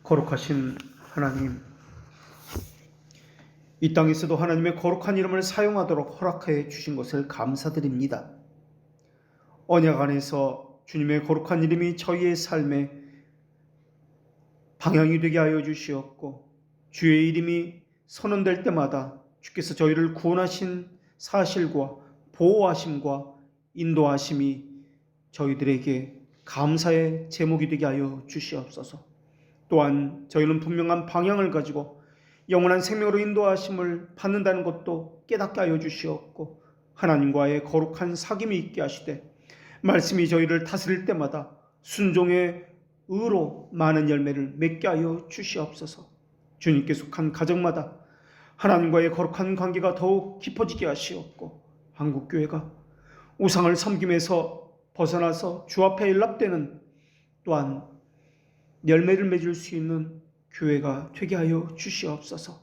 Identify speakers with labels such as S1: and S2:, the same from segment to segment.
S1: 거룩하신 하나님, 이 땅에서도 하나님의 거룩한 이름을 사용하도록 허락해 주신 것을 감사드립니다. 언약 안에서 주님의 거룩한 이름이 저희의 삶에 방향이 되게 하여 주시었고, 주의 이름이 선언될 때마다 주께서 저희를 구원하신 사실과 보호하심과 인도하심이 저희들에게 감사의 제목이 되게 하여 주시옵소서. 또한 저희는 분명한 방향을 가지고 영원한 생명으로 인도하심을 받는다는 것도 깨닫게 하여 주시옵고, 하나님과의 거룩한 사귐이 있게 하시되 말씀이 저희를 다스릴 때마다 순종의 의로 많은 열매를 맺게 하여 주시옵소서. 주님께 속한 가정마다 하나님과의 거룩한 관계가 더욱 깊어지게 하시옵고, 한국교회가 우상을 섬김에서 벗어나서 주 앞에 연락되는, 또한 열매를 맺을 수 있는 교회가 되게 하여 주시옵소서.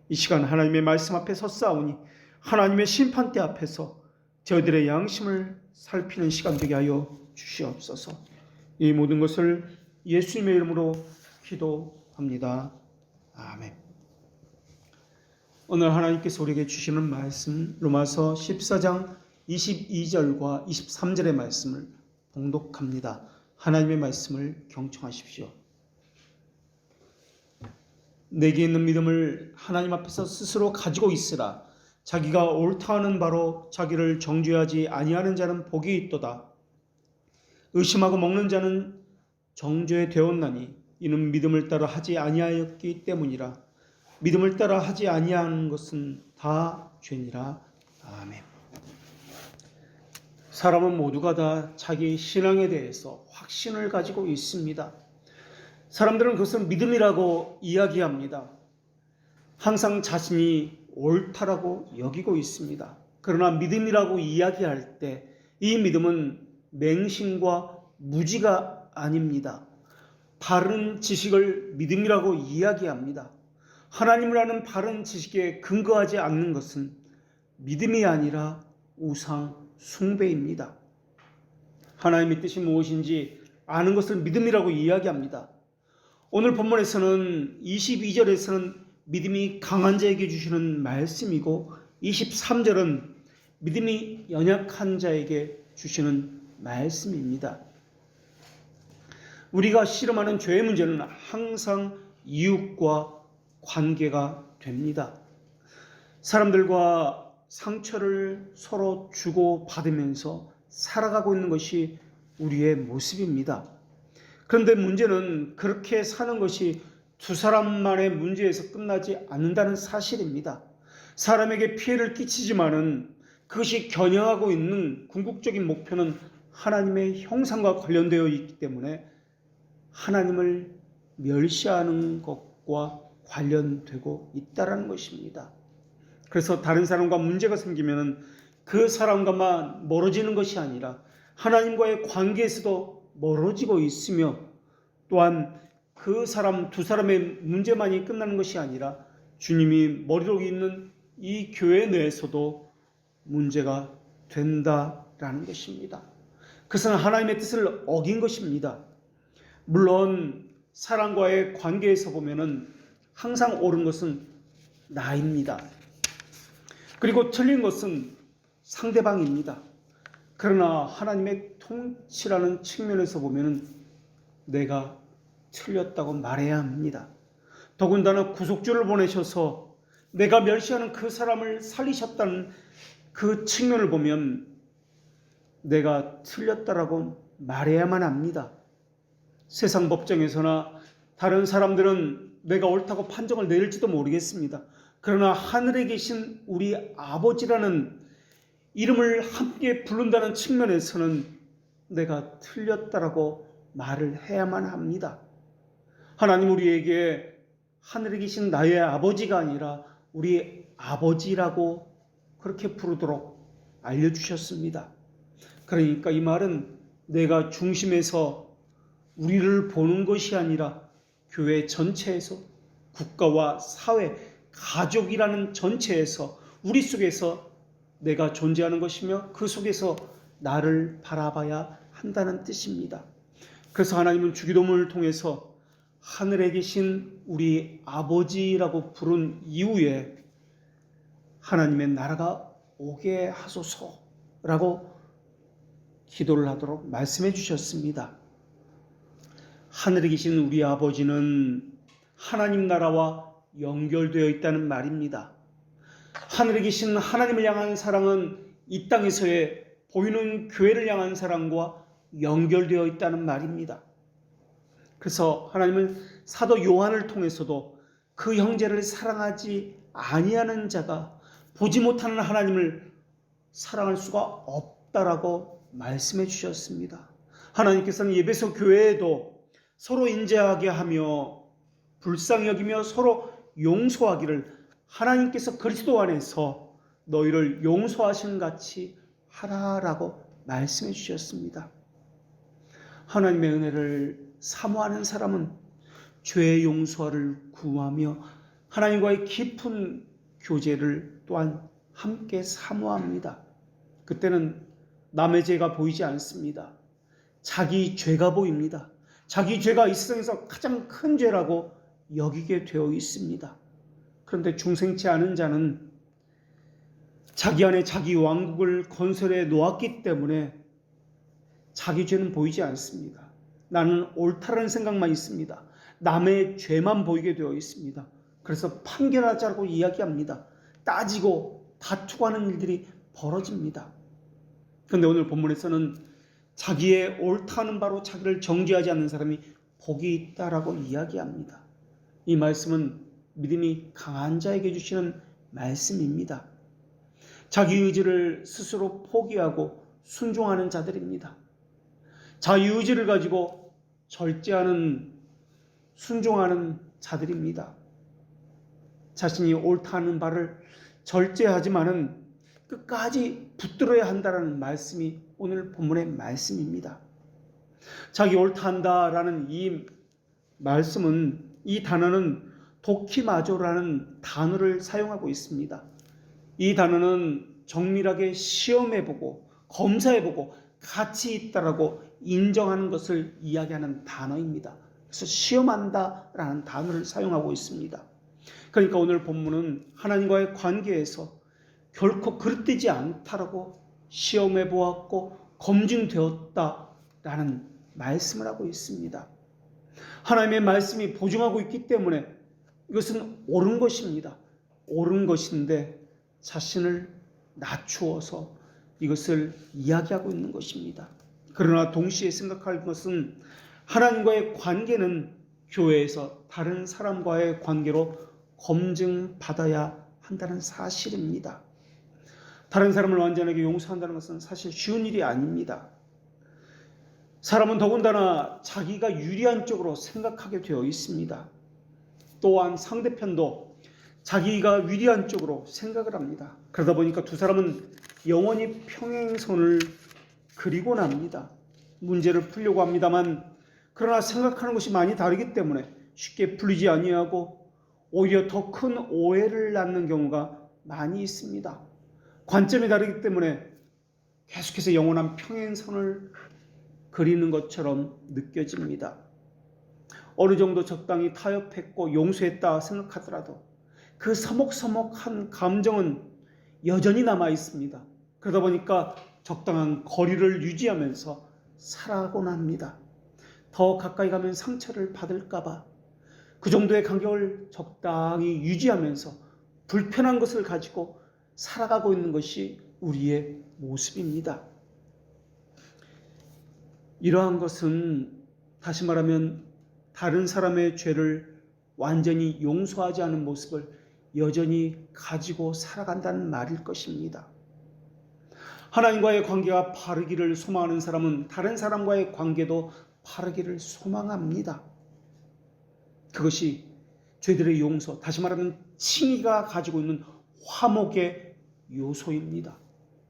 S1: 이 시간 하나님의 말씀 앞에 섰사오니 하나님의 심판대 앞에서 저희들의 양심을 살피는 시간 되게 하여 주시옵소서. 이 모든 것을 예수님의 이름으로 기도합니다. 아멘. 오늘 하나님께서 우리에게 주시는 말씀, 로마서 14장 22절과 23절의 말씀을 봉독합니다. 하나님의 말씀을 경청하십시오. 내게 있는 믿음을 하나님 앞에서 스스로 가지고 있으라. 자기가 옳다 하는 바로 자기를 정죄하지 아니하는 자는 복이 있도다. 의심하고 먹는 자는 정죄 되었나니 이는 믿음을 따라 하지 아니하였기 때문이라. 믿음을 따라 하지 아니하는 것은 다 죄니라. 아멘. 사람은 모두가 다 자기 신앙에 대해서 확신을 가지고 있습니다. 사람들은 그것을 믿음이라고 이야기합니다. 항상 자신이 옳다라고 여기고 있습니다. 그러나 믿음이라고 이야기할 때 이 믿음은 맹신과 무지가 아닙니다. 바른 지식을 믿음이라고 이야기합니다. 하나님을 아는 바른 지식에 근거하지 않는 것은 믿음이 아니라 우상 숭배입니다. 하나님의 뜻이 무엇인지 아는 것을 믿음이라고 이야기합니다. 오늘 본문에서는 22절에서는 믿음이 강한 자에게 주시는 말씀이고, 23절은 믿음이 연약한 자에게 주시는 말씀입니다. 우리가 씨름하는 죄의 문제는 항상 이웃과 관계가 됩니다. 사람들과 상처를 서로 주고받으면서 살아가고 있는 것이 우리의 모습입니다. 그런데 문제는 그렇게 사는 것이 두 사람만의 문제에서 끝나지 않는다는 사실입니다. 사람에게 피해를 끼치지만은 그것이 겨냥하고 있는 궁극적인 목표는 하나님의 형상과 관련되어 있기 때문에 하나님을 멸시하는 것과 관련되고 있다는 것입니다. 그래서 다른 사람과 문제가 생기면 그 사람과만 멀어지는 것이 아니라 하나님과의 관계에서도 멀어지고 있으며, 또한 그 사람 두 사람의 문제만이 끝나는 것이 아니라 주님이 머리로 있는 이 교회 내에서도 문제가 된다라는 것입니다. 그것은 하나님의 뜻을 어긴 것입니다. 물론 사람과의 관계에서 보면은 항상 옳은 것은 나입니다. 그리고 틀린 것은 상대방입니다. 그러나 하나님의 통치라는 측면에서 보면은 내가 틀렸다고 말해야 합니다. 더군다나 구속주를 보내셔서 내가 멸시하는 그 사람을 살리셨다는 그 측면을 보면 내가 틀렸다라고 말해야만 합니다. 세상 법정에서나 다른 사람들은 내가 옳다고 판정을 내릴지도 모르겠습니다. 그러나 하늘에 계신 우리 아버지라는 이름을 함께 부른다는 측면에서는 내가 틀렸다라고 말을 해야만 합니다. 하나님 우리에게 하늘에 계신 나의 아버지가 아니라 우리 아버지라고 그렇게 부르도록 알려주셨습니다. 그러니까 이 말은 내가 중심에서 우리를 보는 것이 아니라 교회 전체에서, 국가와 사회, 가족이라는 전체에서 우리 속에서 내가 존재하는 것이며 그 속에서 나를 바라봐야 한다는 뜻입니다. 그래서 하나님은 주기도문을 통해서 하늘에 계신 우리 아버지라고 부른 이후에 하나님의 나라가 오게 하소서라고 기도를 하도록 말씀해 주셨습니다. 하늘에 계신 우리 아버지는 하나님 나라와 연결되어 있다는 말입니다. 하늘에 계신 하나님을 향한 사랑은 이 땅에서의 보이는 교회를 향한 사랑과 연결되어 있다는 말입니다. 그래서 하나님은 사도 요한을 통해서도 그 형제를 사랑하지 아니하는 자가 보지 못하는 하나님을 사랑할 수가 없다라고 말씀해 주셨습니다. 하나님께서는 에베소 교회에도 서로 인자하게 하며 불쌍히 여기며 서로 용서하기를 하나님께서 그리스도 안에서 너희를 용서하신 같이 하라라고 말씀해 주셨습니다. 하나님의 은혜를 사모하는 사람은 죄의 용서를 구하며 하나님과의 깊은 교제를 또한 함께 사모합니다. 그때는 남의 죄가 보이지 않습니다. 자기 죄가 보입니다. 자기 죄가 이 세상에서 가장 큰 죄라고 여기게 되어 있습니다. 그런데 중생치 않은 자는 자기 안에 자기 왕국을 건설해 놓았기 때문에 자기 죄는 보이지 않습니다. 나는 옳다라는 생각만 있습니다. 남의 죄만 보이게 되어 있습니다. 그래서 판결하자고 이야기합니다. 따지고 다투고 하는 일들이 벌어집니다. 그런데 오늘 본문에서는 자기의 옳다는 바로 자기를 정죄하지 않는 사람이 복이 있다라고 이야기합니다. 이 말씀은 믿음이 강한 자에게 주시는 말씀입니다. 자기 의지를 스스로 포기하고 순종하는 자들입니다. 자기 의지를 가지고 절제하는 순종하는 자들입니다. 자신이 옳다는 바를 절제하지만은 끝까지 붙들어야 한다라는 말씀이 오늘 본문의 말씀입니다. 자기 옳다한다라는 이 말씀은, 이 단어는 도키마조라는 단어를 사용하고 있습니다. 이 단어는 정밀하게 시험해보고 검사해보고 가치 있다라고 인정하는 것을 이야기하는 단어입니다. 그래서 시험한다라는 단어를 사용하고 있습니다. 그러니까 오늘 본문은 하나님과의 관계에서 결코 그릇되지 않다라고 시험해 보았고 검증되었다라는 말씀을 하고 있습니다. 하나님의 말씀이 보증하고 있기 때문에 이것은 옳은 것입니다. 옳은 것인데 자신을 낮추어서 이것을 이야기하고 있는 것입니다. 그러나 동시에 생각할 것은 하나님과의 관계는 교회에서 다른 사람과의 관계로 검증받아야 한다는 사실입니다. 다른 사람을 완전하게 용서한다는 것은 사실 쉬운 일이 아닙니다. 사람은 더군다나 자기가 유리한 쪽으로 생각하게 되어 있습니다. 또한 상대편도 자기가 유리한 쪽으로 생각을 합니다. 그러다 보니까 두 사람은 영원히 평행선을 그리고 납니다. 문제를 풀려고 합니다만 그러나 생각하는 것이 많이 다르기 때문에 쉽게 풀리지 아니하고 오히려 더 큰 오해를 낳는 경우가 많이 있습니다. 관점이 다르기 때문에 계속해서 영원한 평행선을 그리는 것처럼 느껴집니다. 어느 정도 적당히 타협했고 용서했다 생각하더라도 그 서먹서먹한 감정은 여전히 남아 있습니다. 그러다 보니까 적당한 거리를 유지하면서 살아가곤 합니다. 더 가까이 가면 상처를 받을까봐 그 정도의 간격을 적당히 유지하면서 불편한 것을 가지고 살아가고 있는 것이 우리의 모습입니다. 이러한 것은 다시 말하면 다른 사람의 죄를 완전히 용서하지 않은 모습을 여전히 가지고 살아간다는 말일 것입니다. 하나님과의 관계가 바르기를 소망하는 사람은 다른 사람과의 관계도 바르기를 소망합니다. 그것이 죄들의 용서, 다시 말하면 칭의가 가지고 있는 화목의 요소입니다.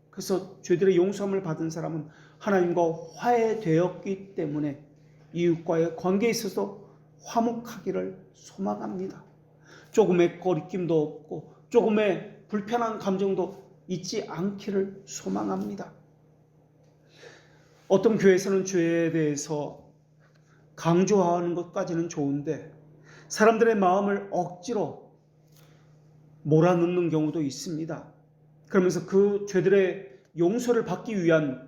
S1: 그래서 죄들의 용서함을 받은 사람은 하나님과 화해되었기 때문에 이웃과의 관계에 있어서 화목하기를 소망합니다. 조금의 거리낌도 없고 조금의 불편한 감정도 있지 않기를 소망합니다. 어떤 교회에서는 죄에 대해서 강조하는 것까지는 좋은데 사람들의 마음을 억지로 몰아넣는 경우도 있습니다. 그러면서 그 죄들의 용서를 받기 위한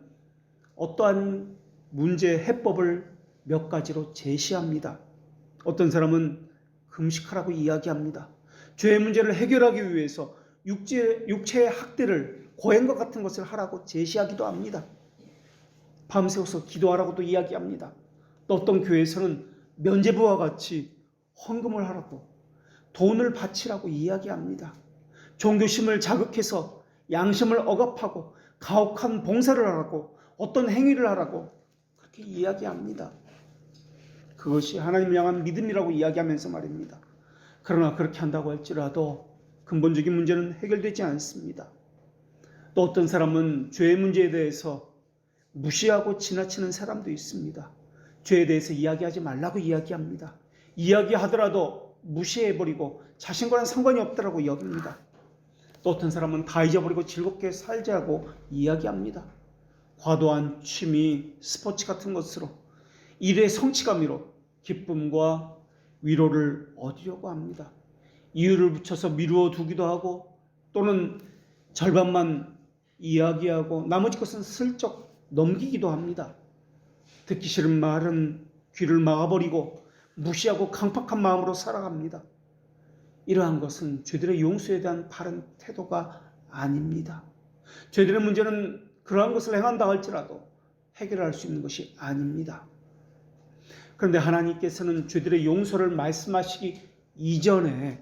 S1: 어떠한 문제 해법을 몇 가지로 제시합니다. 어떤 사람은 금식하라고 이야기합니다. 죄의 문제를 해결하기 위해서 육체의 학대를 고행과 같은 것을 하라고 제시하기도 합니다. 밤새워서 기도하라고도 이야기합니다. 또 어떤 교회에서는 면죄부와 같이 헌금을 하라고, 돈을 바치라고 이야기합니다. 종교심을 자극해서 양심을 억압하고 가혹한 봉사를 하라고, 어떤 행위를 하라고 그렇게 이야기합니다. 그것이 하나님을 향한 믿음이라고 이야기하면서 말입니다. 그러나 그렇게 한다고 할지라도 근본적인 문제는 해결되지 않습니다. 또 어떤 사람은 죄의 문제에 대해서 무시하고 지나치는 사람도 있습니다. 죄에 대해서 이야기하지 말라고 이야기합니다. 이야기하더라도 무시해버리고 자신과는 상관이 없다고 여깁니다. 또 어떤 사람은 다 잊어버리고 즐겁게 살자고 이야기합니다. 과도한 취미, 스포츠 같은 것으로 일의 성취감으로 기쁨과 위로를 얻으려고 합니다. 이유를 붙여서 미루어 두기도 하고 또는 절반만 이야기하고 나머지 것은 슬쩍 넘기기도 합니다. 듣기 싫은 말은 귀를 막아버리고 무시하고 강팍한 마음으로 살아갑니다. 이러한 것은 죄들의 용서에 대한 바른 태도가 아닙니다. 죄들의 문제는 그러한 것을 행한다 할지라도 해결할 수 있는 것이 아닙니다. 그런데 하나님께서는 죄들의 용서를 말씀하시기 이전에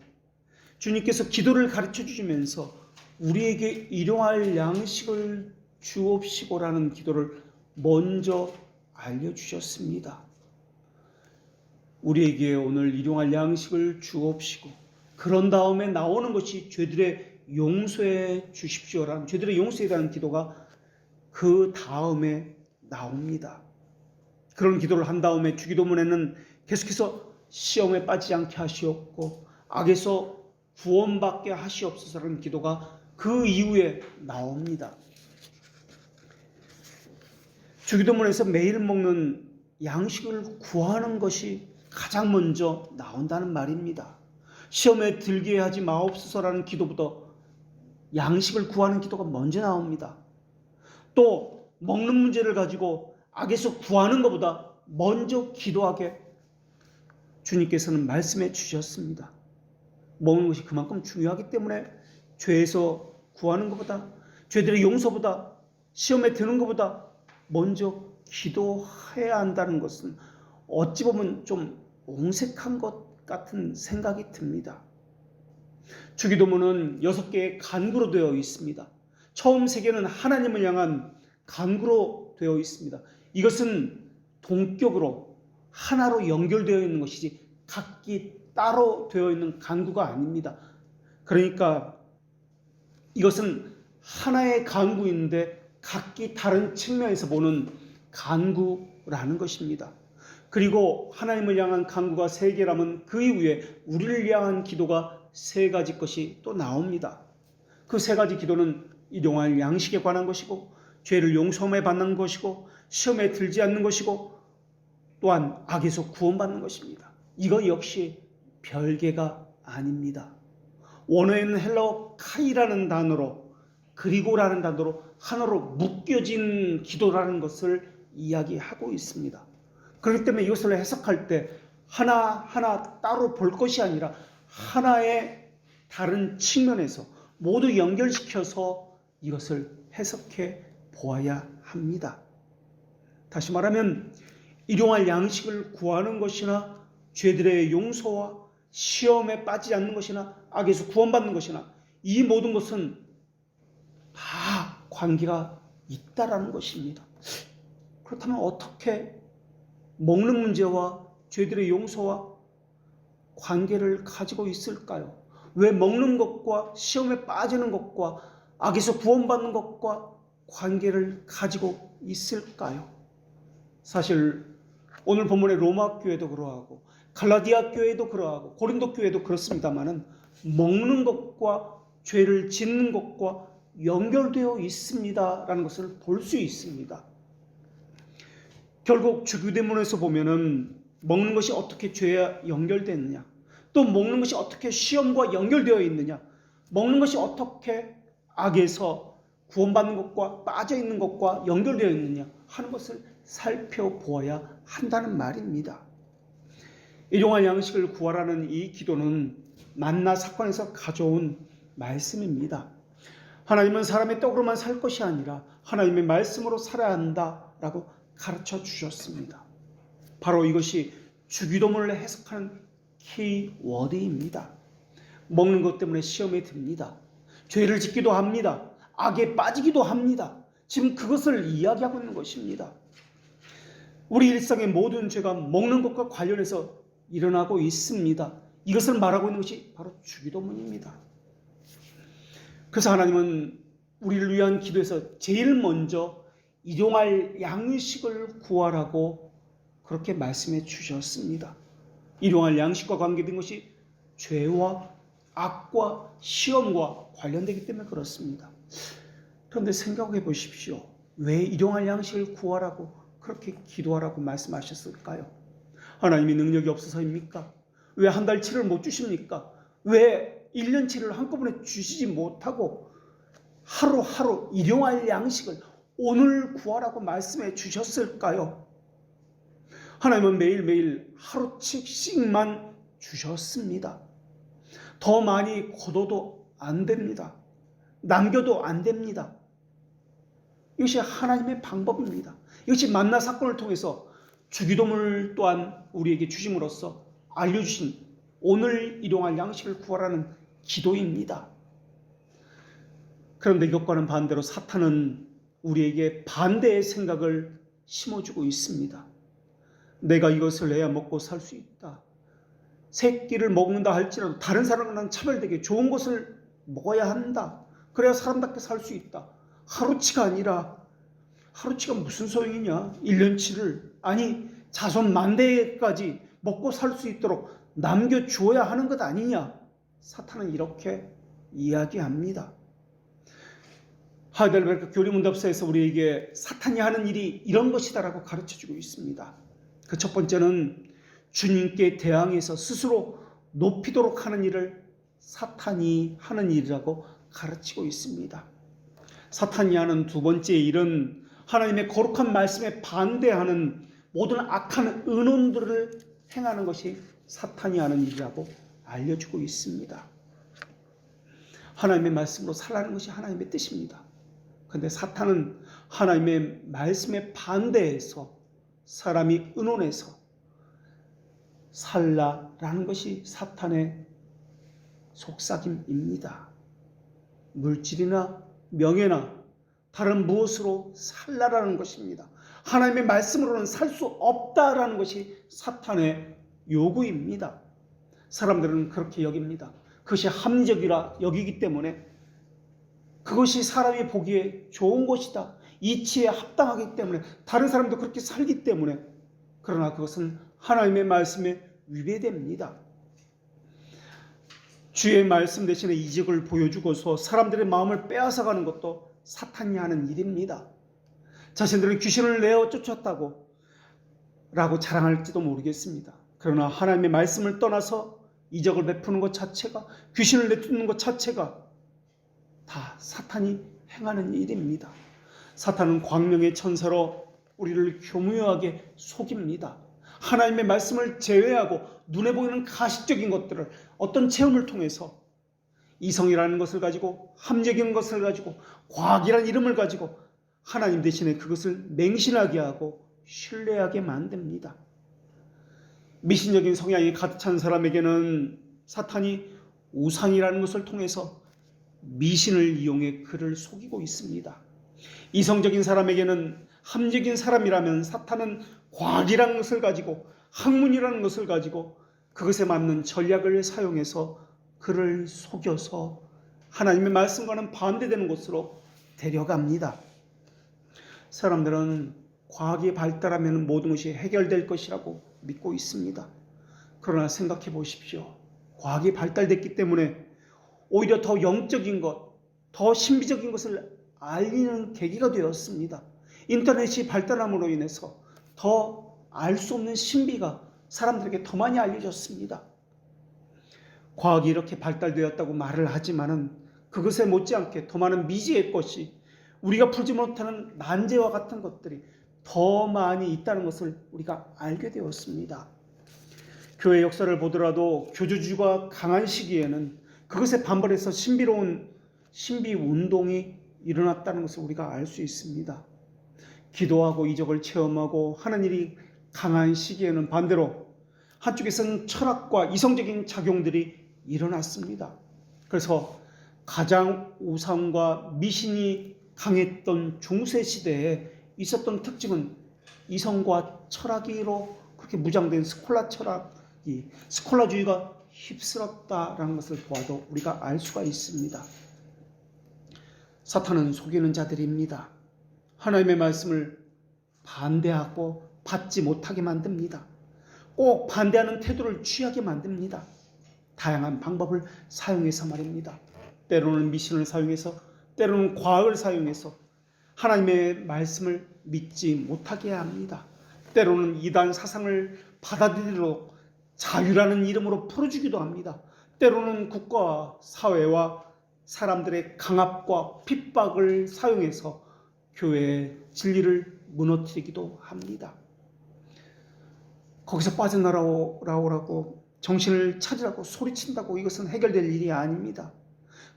S1: 주님께서 기도를 가르쳐 주시면서 우리에게 일용할 양식을 주옵시고라는 기도를 먼저 알려주셨습니다. 우리에게 오늘 일용할 양식을 주옵시고 그런 다음에 나오는 것이 죄들의 용서해 주십시오라는 죄들의 용서에 대한 기도가 그 다음에 나옵니다. 그런 기도를 한 다음에 주기도문에는 계속해서 시험에 빠지지 않게 하시옵고 악에서 구원받게 하시옵소서라는 기도가 그 이후에 나옵니다. 주기도문에서 매일 먹는 양식을 구하는 것이 가장 먼저 나온다는 말입니다. 시험에 들게 하지 마옵소서라는 기도보다 양식을 구하는 기도가 먼저 나옵니다. 또 먹는 문제를 가지고 악에서 구하는 것보다 먼저 기도하게 주님께서는 말씀해 주셨습니다. 먹는 것이 그만큼 중요하기 때문에 죄에서 구하는 것보다 죄들의 용서보다 시험에 드는 것보다 먼저 기도해야 한다는 것은 어찌 보면 좀 옹색한 것 같은 생각이 듭니다. 주기도문은 6개의 간구로 되어 있습니다. 처음 3개는 하나님을 향한 간구로 되어 있습니다. 이것은 동격으로 하나로 연결되어 있는 것이지 각기 따로 되어 있는 간구가 아닙니다. 그러니까 이것은 하나의 간구인데 각기 다른 측면에서 보는 간구라는 것입니다. 그리고 하나님을 향한 간구가 3개라면 그 이후에 우리를 향한 기도가 3가지 것이 또 나옵니다. 그 3가지 기도는 일용할 양식에 관한 것이고 죄를 용서함에 받는 것이고 시험에 들지 않는 것이고 또한 악에서 구원받는 것입니다. 이거 역시 별개가 아닙니다. 원어에는 헬라어 카이라는 단어로 그리고라는 단어로 하나로 묶여진 기도라는 것을 이야기하고 있습니다. 그렇기 때문에 이것을 해석할 때 하나하나 따로 볼 것이 아니라 하나의 다른 측면에서 모두 연결시켜서 이것을 해석해 보아야 합니다. 다시 말하면 일용할 양식을 구하는 것이나 죄들의 용서와 시험에 빠지지 않는 것이나 악에서 구원받는 것이나 이 모든 것은 다 관계가 있다라는 것입니다. 그렇다면 어떻게 먹는 문제와 죄들의 용서와 관계를 가지고 있을까요? 왜 먹는 것과 시험에 빠지는 것과 악에서 구원받는 것과 관계를 가지고 있을까요? 사실 오늘 본문의 로마 교회도 그러하고 갈라디아 교회도 그러하고 고린도 교회도 그렇습니다만은 먹는 것과 죄를 짓는 것과 연결되어 있습니다라는 것을 볼 수 있습니다. 결국 주기도문에서 보면은 먹는 것이 어떻게 죄와 연결되느냐, 또 먹는 것이 어떻게 시험과 연결되어 있느냐, 먹는 것이 어떻게 악에서 구원받는 것과 빠져있는 것과 연결되어 있느냐 하는 것을 살펴보아야 한다는 말입니다. 일용할 양식을 구하라는 이 기도는 만나 사건에서 가져온 말씀입니다. 하나님은 사람의 떡으로만 살 것이 아니라 하나님의 말씀으로 살아야 한다라고 가르쳐 주셨습니다. 바로 이것이 주기도문을 해석하는 키워드입니다. 먹는 것 때문에 시험에 듭니다. 죄를 짓기도 합니다. 악에 빠지기도 합니다. 지금 그것을 이야기하고 있는 것입니다. 우리 일상의 모든 죄가 먹는 것과 관련해서 일어나고 있습니다. 이것을 말하고 있는 것이 바로 주기도문입니다. 그래서 하나님은 우리를 위한 기도에서 제일 먼저 일용할 양식을 구하라고 그렇게 말씀해 주셨습니다. 일용할 양식과 관계된 것이 죄와 악과 시험과 관련되기 때문에 그렇습니다. 그런데 생각해 보십시오. 왜 일용할 양식을 구하라고 그렇게 기도하라고 말씀하셨을까요? 하나님이 능력이 없어서입니까? 왜 한 달치를 못 주십니까? 왜 1년치를 한꺼번에 주시지 못하고 하루하루 일용할 양식을 오늘 구하라고 말씀해 주셨을까요? 하나님은 매일매일 하루씩만 주셨습니다. 더 많이 거둬도 안 됩니다. 남겨도 안 됩니다. 이것이 하나님의 방법입니다. 이것이 만나 사건을 통해서 주기도문을 또한 우리에게 주심으로써 알려주신 오늘 일용할 양식을 구하라는 기도입니다. 그런데 이것과는 반대로 사탄은 우리에게 반대의 생각을 심어주고 있습니다. 내가 이것을 내야 먹고 살 수 있다. 새 끼를 먹는다 할지라도 다른 사람과는 차별되게 좋은 것을 먹어야 한다. 그래야 사람답게 살 수 있다. 하루치가 아니라 하루치가 무슨 소용이냐. 1년치를 아니 자손 만대까지 먹고 살 수 있도록 남겨주어야 하는 것 아니냐. 사탄은 이렇게 이야기합니다. 하이델베르크 교리문답서에서 우리에게 사탄이 하는 일이 이런 것이다라고 가르쳐주고 있습니다. 그 첫 번째는 주님께 대항해서 스스로 높이도록 하는 일을 사탄이 하는 일이라고 가르치고 있습니다. 사탄이 하는 두 번째 일은 하나님의 거룩한 말씀에 반대하는 모든 악한 의논들을 행하는 것이 사탄이 하는 일이라고 알려주고 있습니다. 하나님의 말씀으로 살라는 것이 하나님의 뜻입니다. 그런데 사탄은 하나님의 말씀에 반대해서 사람이 의논해서 살라라는 것이 사탄의 속삭임입니다. 물질이나 명예나 다른 무엇으로 살라라는 것입니다. 하나님의 말씀으로는 살 수 없다라는 것이 사탄의 요구입니다. 사람들은 그렇게 여깁니다. 그것이 합리적이라 여기기 때문에 그것이 사람이 보기에 좋은 것이다. 이치에 합당하기 때문에 다른 사람도 그렇게 살기 때문에 그러나 그것은 하나님의 말씀에 위배됩니다. 주의 말씀 대신에 이적을 보여주고서 사람들의 마음을 빼앗아가는 것도 사탄이 하는 일입니다. 자신들은 귀신을 내어 쫓았다고 라고 자랑할지도 모르겠습니다. 그러나 하나님의 말씀을 떠나서 이적을 베푸는 것 자체가 귀신을 내쫓는 것 자체가 다 사탄이 행하는 일입니다. 사탄은 광명의 천사로 우리를 교묘하게 속입니다. 하나님의 말씀을 제외하고 눈에 보이는 가시적인 것들을 어떤 체험을 통해서 이성이라는 것을 가지고 합리적인 것을 가지고 과학이라는 이름을 가지고 하나님 대신에 그것을 맹신하게 하고 신뢰하게 만듭니다. 미신적인 성향이 가득 찬 사람에게는 사탄이 우상이라는 것을 통해서 미신을 이용해 그를 속이고 있습니다. 이성적인 사람에게는 합리적인 사람이라면 사탄은 과학이라는 것을 가지고 학문이라는 것을 가지고 그것에 맞는 전략을 사용해서 그를 속여서 하나님의 말씀과는 반대되는 곳으로 데려갑니다. 사람들은 과학이 발달하면 모든 것이 해결될 것이라고 믿고 있습니다. 그러나 생각해 보십시오. 과학이 발달됐기 때문에 오히려 더 영적인 것, 더 신비적인 것을 알리는 계기가 되었습니다. 인터넷이 발달함으로 인해서 더 알 수 없는 신비가 사람들에게 더 많이 알려졌습니다. 과학이 이렇게 발달되었다고 말을 하지만은 그것에 못지않게 더 많은 미지의 것이, 우리가 풀지 못하는 난제와 같은 것들이 더 많이 있다는 것을 우리가 알게 되었습니다. 교회 역사를 보더라도 교주주의가 강한 시기에는 그것에 반발해서 신비로운 신비운동이 일어났다는 것을 우리가 알 수 있습니다. 기도하고 이적을 체험하고 하는 일이 강한 시기에는 반대로 한쪽에서는 철학과 이성적인 작용들이 일어났습니다. 그래서 가장 우상과 미신이 강했던 중세 시대에 있었던 특징은 이성과 철학으로 그렇게 무장된 스콜라주의가 휩쓸었다라는 것을 보아도 우리가 알 수가 있습니다. 사탄은 속이는 자들입니다. 하나님의 말씀을 반대하고 받지 못하게 만듭니다. 꼭 반대하는 태도를 취하게 만듭니다. 다양한 방법을 사용해서 말입니다. 때로는 미신을 사용해서, 때로는 과학을 사용해서 하나님의 말씀을 믿지 못하게 합니다. 때로는 이단 사상을 받아들이도록 자유라는 이름으로 풀어주기도 합니다. 때로는 국가와 사회와 사람들의 강압과 핍박을 사용해서 교회의 진리를 무너뜨리기도 합니다. 거기서 빠져나오라고 정신을 차리라고 소리친다고 이것은 해결될 일이 아닙니다.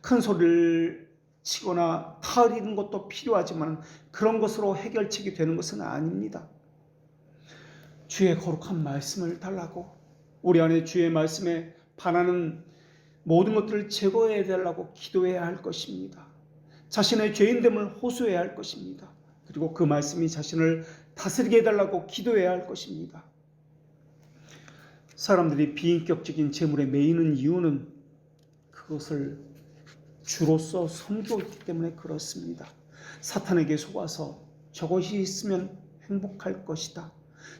S1: 큰 소리를 치거나 타이르는 것도 필요하지만 그런 것으로 해결책이 되는 것은 아닙니다. 주의 거룩한 말씀을 달라고, 우리 안에 주의 말씀에 반하는 모든 것들을 제거해야 달라고 기도해야 할 것입니다. 자신의 죄인됨을 호소해야 할 것입니다. 그리고 그 말씀이 자신을 다스리게 해달라고 기도해야 할 것입니다. 사람들이 비인격적인 재물에 매이는 이유는 그것을 주로서 섬기고 있기 때문에 그렇습니다. 사탄에게 속아서 저것이 있으면 행복할 것이다,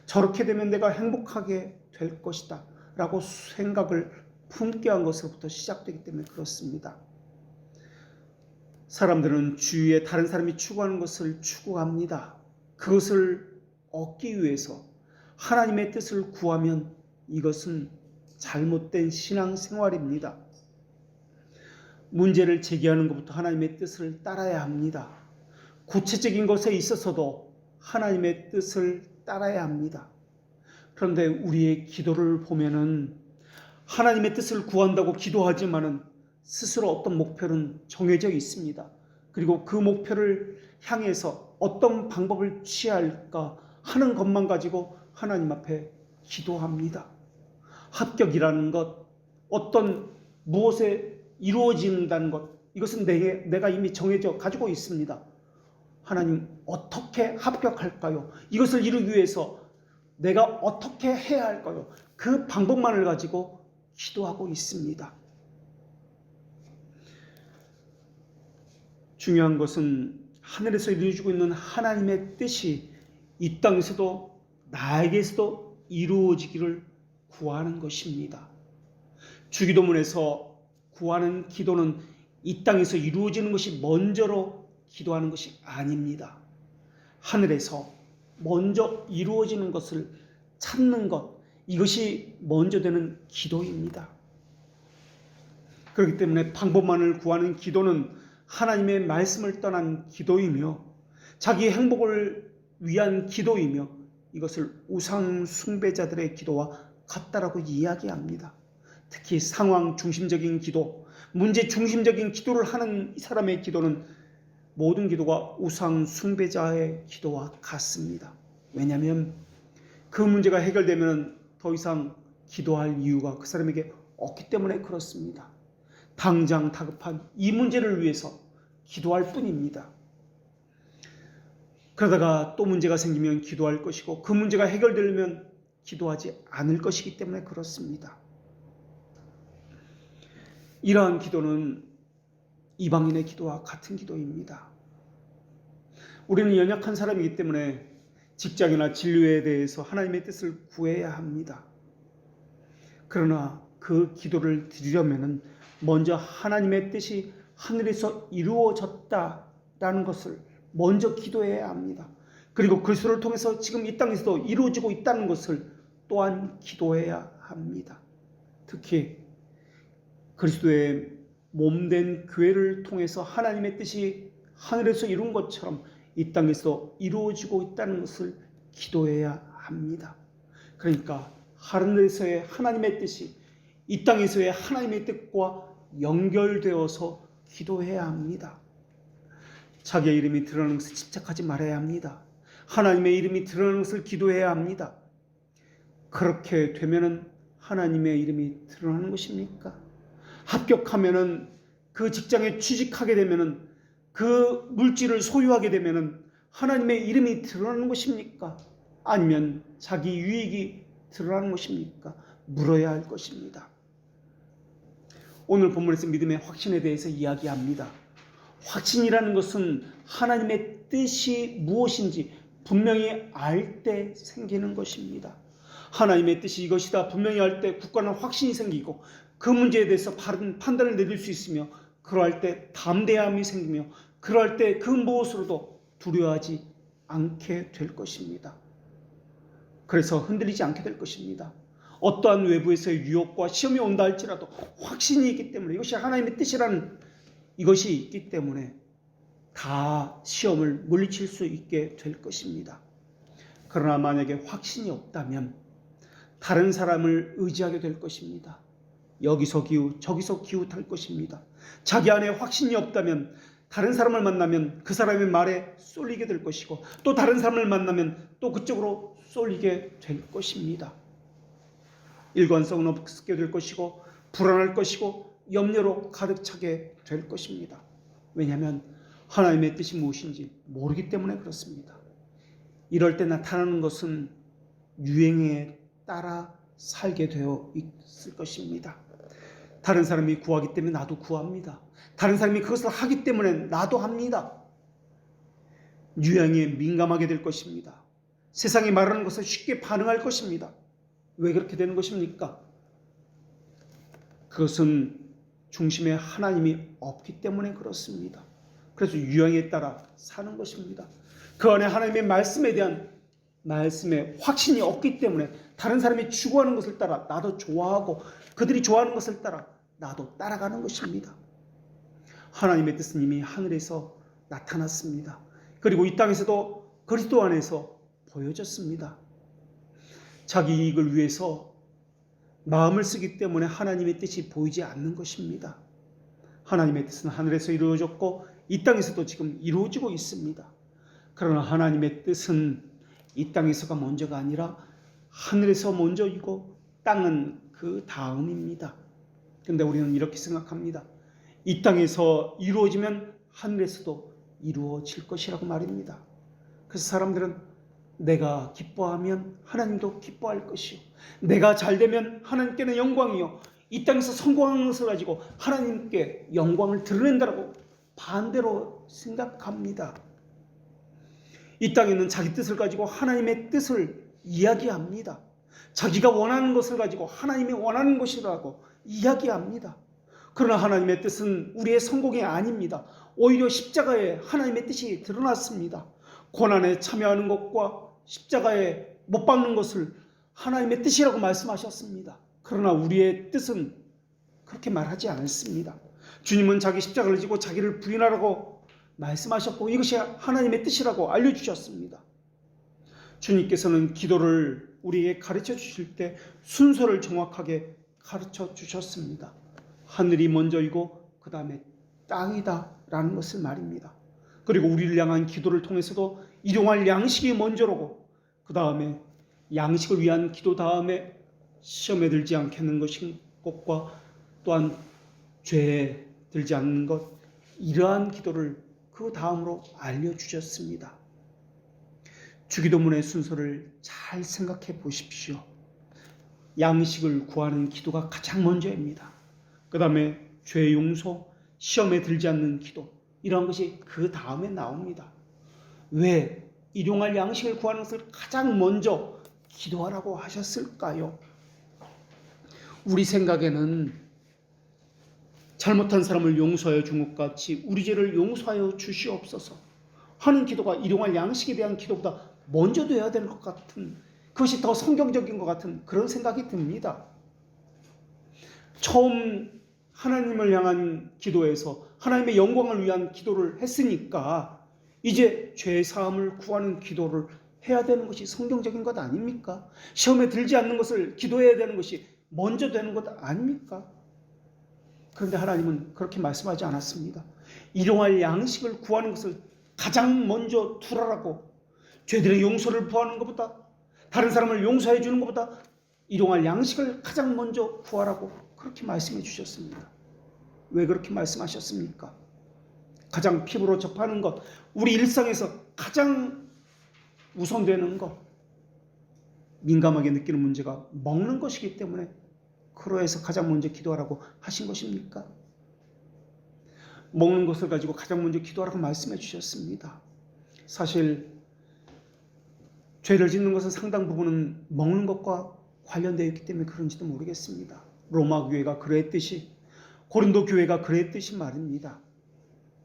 S1: 저렇게 되면 내가 행복하게 될 것이다 라고 생각을 품게 한 것으로부터 시작되기 때문에 그렇습니다. 사람들은 주위에 다른 사람이 추구하는 것을 추구합니다. 그것을 얻기 위해서 하나님의 뜻을 구하면 이것은 잘못된 신앙생활입니다. 문제를 제기하는 것부터 하나님의 뜻을 따라야 합니다. 구체적인 것에 있어서도 하나님의 뜻을 따라야 합니다. 그런데 우리의 기도를 보면은 하나님의 뜻을 구한다고 기도하지만은 스스로 어떤 목표는 정해져 있습니다. 그리고 그 목표를 향해서 어떤 방법을 취할까 하는 것만 가지고 하나님 앞에 기도합니다. 합격이라는 것, 어떤 무엇에 이루어진다는 것, 이것은 내가 이미 정해져 가지고 있습니다. 하나님, 어떻게 합격할까요? 이것을 이루기 위해서 내가 어떻게 해야 할까요? 그 방법만을 가지고 기도하고 있습니다. 중요한 것은 하늘에서 이루어지고 있는 하나님의 뜻이 이 땅에서도 나에게서도 이루어지기를 구하는 것입니다. 주기도문에서 구하는 기도는 이 땅에서 이루어지는 것이 먼저로 기도하는 것이 아닙니다. 하늘에서 먼저 이루어지는 것을 찾는 것, 이것이 먼저 되는 기도입니다. 그렇기 때문에 방법만을 구하는 기도는 하나님의 말씀을 떠난 기도이며 자기의 행복을 위한 기도이며 이것을 우상 숭배자들의 기도와 같다라고 이야기합니다. 특히 상황 중심적인 기도, 문제 중심적인 기도를 하는 이 사람의 기도는 모든 기도가 우상 숭배자의 기도와 같습니다. 왜냐하면 그 문제가 해결되면 더 이상 기도할 이유가 그 사람에게 없기 때문에 그렇습니다. 당장 다급한 이 문제를 위해서 기도할 뿐입니다. 그러다가 또 문제가 생기면 기도할 것이고 그 문제가 해결되려면 기도하지 않을 것이기 때문에 그렇습니다. 이러한 기도는 이방인의 기도와 같은 기도입니다. 우리는 연약한 사람이기 때문에 직장이나 진료에 대해서 하나님의 뜻을 구해야 합니다. 그러나 그 기도를 드리려면 먼저 하나님의 뜻이 하늘에서 이루어졌다라는 것을 먼저 기도해야 합니다. 그리고 그리스도를 통해서 지금 이 땅에서도 이루어지고 있다는 것을 또한 기도해야 합니다. 특히 그리스도의 몸된 교회를 통해서 하나님의 뜻이 하늘에서 이룬 것처럼 이 땅에서 이루어지고 있다는 것을 기도해야 합니다. 그러니까 하늘에서의 하나님의 뜻이 이 땅에서의 하나님의 뜻과 연결되어서 기도해야 합니다. 자기의 이름이 드러나는 것을 집착하지 말아야 합니다. 하나님의 이름이 드러나는 것을 기도해야 합니다. 그렇게 되면은 하나님의 이름이 드러나는 것입니까? 합격하면은 그 직장에 취직하게 되면은 그 물질을 소유하게 되면은 하나님의 이름이 드러나는 것입니까? 아니면 자기 유익이 드러나는 것입니까? 물어야 할 것입니다. 오늘 본문에서 믿음의 확신에 대해서 이야기합니다. 확신이라는 것은 하나님의 뜻이 무엇인지 분명히 알 때 생기는 것입니다. 하나님의 뜻이 이것이다 분명히 알 때 굳건한 확신이 생기고 그 문제에 대해서 바른 판단을 내릴 수 있으며 그러할 때 담대함이 생기며 그러할 때 그 무엇으로도 두려워하지 않게 될 것입니다. 그래서 흔들리지 않게 될 것입니다. 어떠한 외부에서의 유혹과 시험이 온다 할지라도 확신이 있기 때문에 이것이 하나님의 뜻이라는 이것이 있기 때문에 다 시험을 물리칠 수 있게 될 것입니다. 그러나 만약에 확신이 없다면 다른 사람을 의지하게 될 것입니다. 여기서 기웃 저기서 기웃할 것입니다. 자기 안에 확신이 없다면 다른 사람을 만나면 그 사람의 말에 쏠리게 될 것이고 또 다른 사람을 만나면 또 그쪽으로 쏠리게 될 것입니다. 일관성은 없게 될 것이고 불안할 것이고 염려로 가득 차게 될 것입니다. 왜냐하면 하나님의 뜻이 무엇인지 모르기 때문에 그렇습니다. 이럴 때 나타나는 것은 유행에 따라 살게 되어 있을 것입니다. 다른 사람이 구하기 때문에 나도 구합니다. 다른 사람이 그것을 하기 때문에 나도 합니다. 유행에 민감하게 될 것입니다. 세상이 말하는 것을 쉽게 반응할 것입니다. 왜 그렇게 되는 것입니까? 그것은 중심에 하나님이 없기 때문에 그렇습니다. 그래서 유행에 따라 사는 것입니다. 그 안에 하나님의 말씀에 대한 말씀에 확신이 없기 때문에 다른 사람이 추구하는 것을 따라 나도 좋아하고 그들이 좋아하는 것을 따라 나도 따라가는 것입니다. 하나님의 뜻은 이미 하늘에서 나타났습니다. 그리고 이 땅에서도 그리스도 안에서 보여졌습니다. 자기 이익을 위해서 마음을 쓰기 때문에 하나님의 뜻이 보이지 않는 것입니다. 하나님의 뜻은 하늘에서 이루어졌고 이 땅에서도 지금 이루어지고 있습니다. 그러나 하나님의 뜻은 이 땅에서가 먼저가 아니라 하늘에서 먼저이고 땅은 그 다음입니다. 그런데 우리는 이렇게 생각합니다. 이 땅에서 이루어지면 하늘에서도 이루어질 것이라고 말입니다. 그래서 사람들은 내가 기뻐하면 하나님도 기뻐할 것이요 내가 잘되면 하나님께는 영광이요 이 땅에서 성공하는 것을 가지고 하나님께 영광을 드러낸다라고 반대로 생각합니다. 이 땅에는 자기 뜻을 가지고 하나님의 뜻을 이야기합니다. 자기가 원하는 것을 가지고 하나님이 원하는 것이라고 이야기합니다. 그러나 하나님의 뜻은 우리의 성공이 아닙니다. 오히려 십자가에 하나님의 뜻이 드러났습니다. 고난에 참여하는 것과 십자가에 못 박는 것을 하나님의 뜻이라고 말씀하셨습니다. 그러나 우리의 뜻은 그렇게 말하지 않습니다. 주님은 자기 십자가를 지고 자기를 부인하라고 말씀하셨고 이것이 하나님의 뜻이라고 알려주셨습니다. 주님께서는 기도를 우리에게 가르쳐 주실 때 순서를 정확하게 가르쳐 주셨습니다. 하늘이 먼저이고 그 다음에 땅이다 라는 것을 말입니다. 그리고 우리를 향한 기도를 통해서도 일용할 양식이 먼저로고 그 다음에 양식을 위한 기도 다음에 시험에 들지 않게 하는 것과 또한 죄에 들지 않는 것 이러한 기도를 그 다음으로 알려주셨습니다. 주기도문의 순서를 잘 생각해 보십시오. 양식을 구하는 기도가 가장 먼저입니다. 그 다음에 죄 용서, 시험에 들지 않는 기도 이런 것이 그 다음에 나옵니다. 왜 일용할 양식을 구하는 것을 가장 먼저 기도하라고 하셨을까요? 우리 생각에는 잘못한 사람을 용서하여 준 것 같이 우리 죄를 용서하여 주시옵소서 하는 기도가 일용할 양식에 대한 기도보다 먼저 돼야 될 것 같은 그것이 더 성경적인 것 같은 그런 생각이 듭니다. 처음 하나님을 향한 기도에서 하나님의 영광을 위한 기도를 했으니까 이제 죄 사함을 구하는 기도를 해야 되는 것이 성경적인 것 아닙니까? 시험에 들지 않는 것을 기도해야 되는 것이 먼저 되는 것 아닙니까? 그런데 하나님은 그렇게 말씀하지 않았습니다. 일용할 양식을 구하는 것을 가장 먼저 두라라고, 죄들의 용서를 구하는 것보다, 다른 사람을 용서해 주는 것보다 일용할 양식을 가장 먼저 구하라고 그렇게 말씀해 주셨습니다. 왜 그렇게 말씀하셨습니까? 가장 피부로 접하는 것, 우리 일상에서 가장 우선되는 것, 민감하게 느끼는 문제가 먹는 것이기 때문에 그러해서 가장 먼저 기도하라고 하신 것입니까? 먹는 것을 가지고 가장 먼저 기도하라고 말씀해 주셨습니다. 사실 죄를 짓는 것은 상당 부분은 먹는 것과 관련되어 있기 때문에 그런지도 모르겠습니다. 로마 교회가 그랬듯이, 고린도 교회가 그랬듯이 말입니다.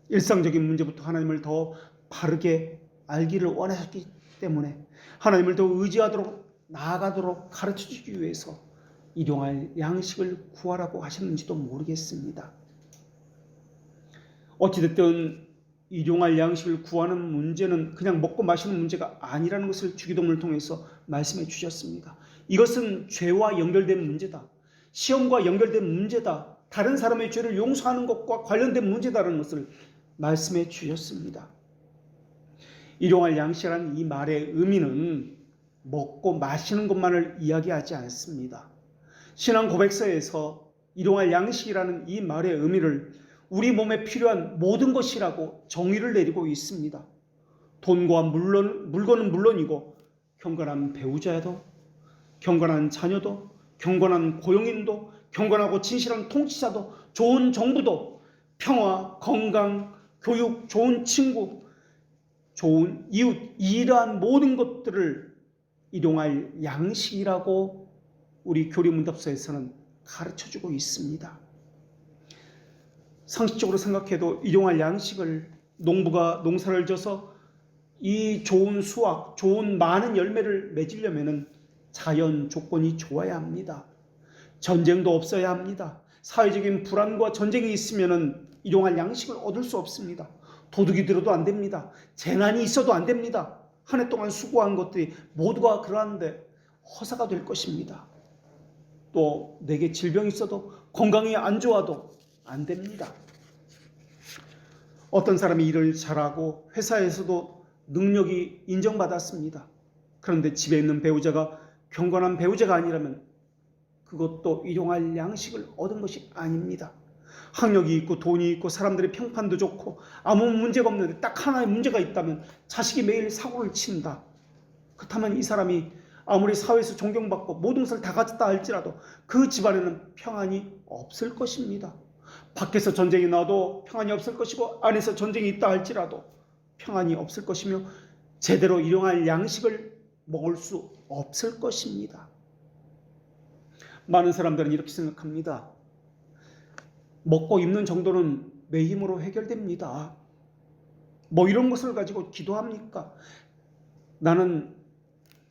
S1: 일상적인 문제부터 하나님을 더 바르게 알기를 원하셨기 때문에 하나님을 더 의지하도록 나아가도록 가르쳐주기 위해서 일용할 양식을 구하라고 하셨는지도 모르겠습니다. 어찌됐든 일용할 양식을 구하는 문제는 그냥 먹고 마시는 문제가 아니라는 것을 주기도문을 통해서 말씀해 주셨습니다. 이것은 죄와 연결된 문제다. 시험과 연결된 문제다. 다른 사람의 죄를 용서하는 것과 관련된 문제다라는 것을 말씀해 주셨습니다. 일용할 양식이라는 이 말의 의미는 먹고 마시는 것만을 이야기하지 않습니다. 신앙 고백서에서 일용할 양식이라는 이 말의 의미를 우리 몸에 필요한 모든 것이라고 정의를 내리고 있습니다. 돈과 물건은 물론이고 경건한 배우자도, 경건한 자녀도, 경건한 고용인도, 경건하고 진실한 통치자도, 좋은 정부도, 평화, 건강, 교육, 좋은 친구, 좋은 이웃, 이러한 모든 것들을 일용할 양식이라고 우리 교리문답서에서는 가르쳐주고 있습니다. 상식적으로 생각해도 일용할 양식을, 농부가 농사를 져서 이 좋은 수확, 좋은 많은 열매를 맺으려면 자연 조건이 좋아야 합니다. 전쟁도 없어야 합니다. 사회적인 불안과 전쟁이 있으면 일용할 양식을 얻을 수 없습니다. 도둑이 들어도 안 됩니다. 재난이 있어도 안 됩니다. 한 해 동안 수고한 것들이 모두가 그러한데 허사가 될 것입니다. 또 내게 질병이 있어도, 건강이 안 좋아도 안 됩니다. 어떤 사람이 일을 잘하고 회사에서도 능력이 인정받았습니다. 그런데 집에 있는 배우자가 경건한 배우자가 아니라면 그것도 일용할 양식을 얻은 것이 아닙니다. 학력이 있고 돈이 있고 사람들의 평판도 좋고 아무 문제가 없는데 딱 하나의 문제가 있다면 자식이 매일 사고를 친다. 그렇다면 이 사람이 아무리 사회에서 존경받고 모든 것을 다 가졌다 할지라도 그 집안에는 평안이 없을 것입니다. 밖에서 전쟁이 나도 평안이 없을 것이고 안에서 전쟁이 있다 할지라도 평안이 없을 것이며 제대로 일용할 양식을 먹을 수 없을 것입니다. 많은 사람들은 이렇게 생각합니다. 먹고 입는 정도는 내 힘으로 해결됩니다. 뭐 이런 것을 가지고 기도합니까? 나는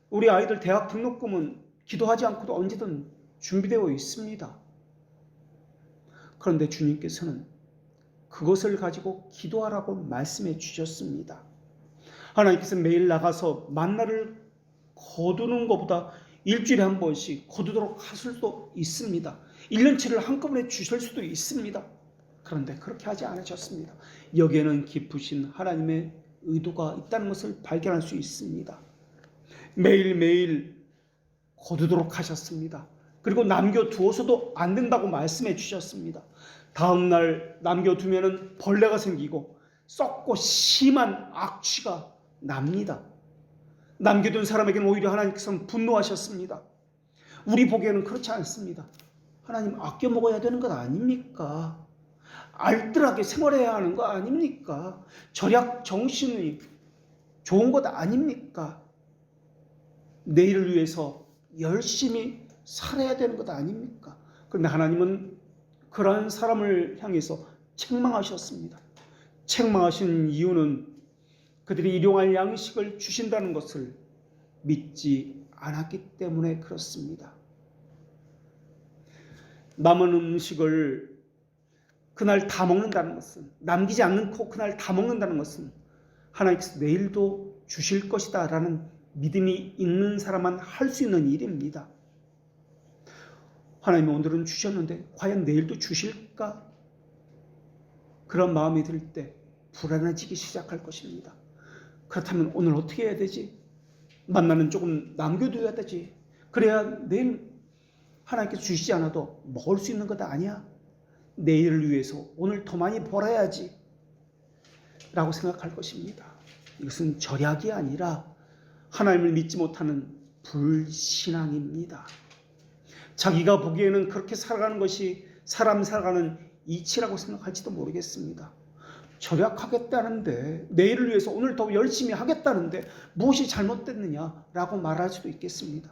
S1: 우리 아이들 대학 등록금은 기도하지 않고도 언제든 준비되어 있습니다. 그런데 주님께서는 그것을 가지고 기도하라고 말씀해 주셨습니다. 하나님께서 매일 나가서 만나를 거두는 것보다 일주일에 한 번씩 거두도록 하실 수도 있습니다. 1년치를 한꺼번에 주실 수도 있습니다. 그런데 그렇게 하지 않으셨습니다. 여기에는 깊으신 하나님의 의도가 있다는 것을 발견할 수 있습니다. 매일매일 거두도록 하셨습니다. 그리고 남겨두어서도 안 된다고 말씀해 주셨습니다. 다음날 남겨두면 벌레가 생기고 썩고 심한 악취가 납니다. 남겨둔 사람에게는 오히려 하나님께서는 분노하셨습니다. 우리 보기에는 그렇지 않습니다. 하나님 아껴 먹어야 되는 것 아닙니까? 알뜰하게 생활해야 하는 거 아닙니까? 절약 정신이 좋은 것 아닙니까? 내일을 위해서 열심히 살아야 되는 것 아닙니까? 그런데 하나님은 그러한 사람을 향해서 책망하셨습니다. 책망하신 이유는 그들이 일용할 양식을 주신다는 것을 믿지 않았기 때문에 그렇습니다. 남은 음식을 그날 다 먹는다는 것은, 남기지 않고 그날 다 먹는다는 것은 하나님께서 내일도 주실 것이다 라는 믿음이 있는 사람만 할 수 있는 일입니다. 하나님이 오늘은 주셨는데 과연 내일도 주실까? 그런 마음이 들 때 불안해지기 시작할 것입니다. 그렇다면 오늘 어떻게 해야 되지? 만나는 조금 남겨둬야 되지. 그래야 내일 하나님께서 주시지 않아도 먹을 수 있는 것 아니야? 내일을 위해서 오늘 더 많이 벌어야지 라고 생각할 것입니다. 이것은 절약이 아니라 하나님을 믿지 못하는 불신앙입니다. 자기가 보기에는 그렇게 살아가는 것이 사람 살아가는 이치라고 생각할지도 모르겠습니다. 절약하겠다는데, 내일을 위해서 오늘 더 열심히 하겠다는데 무엇이 잘못됐느냐라고 말할 수도 있겠습니다.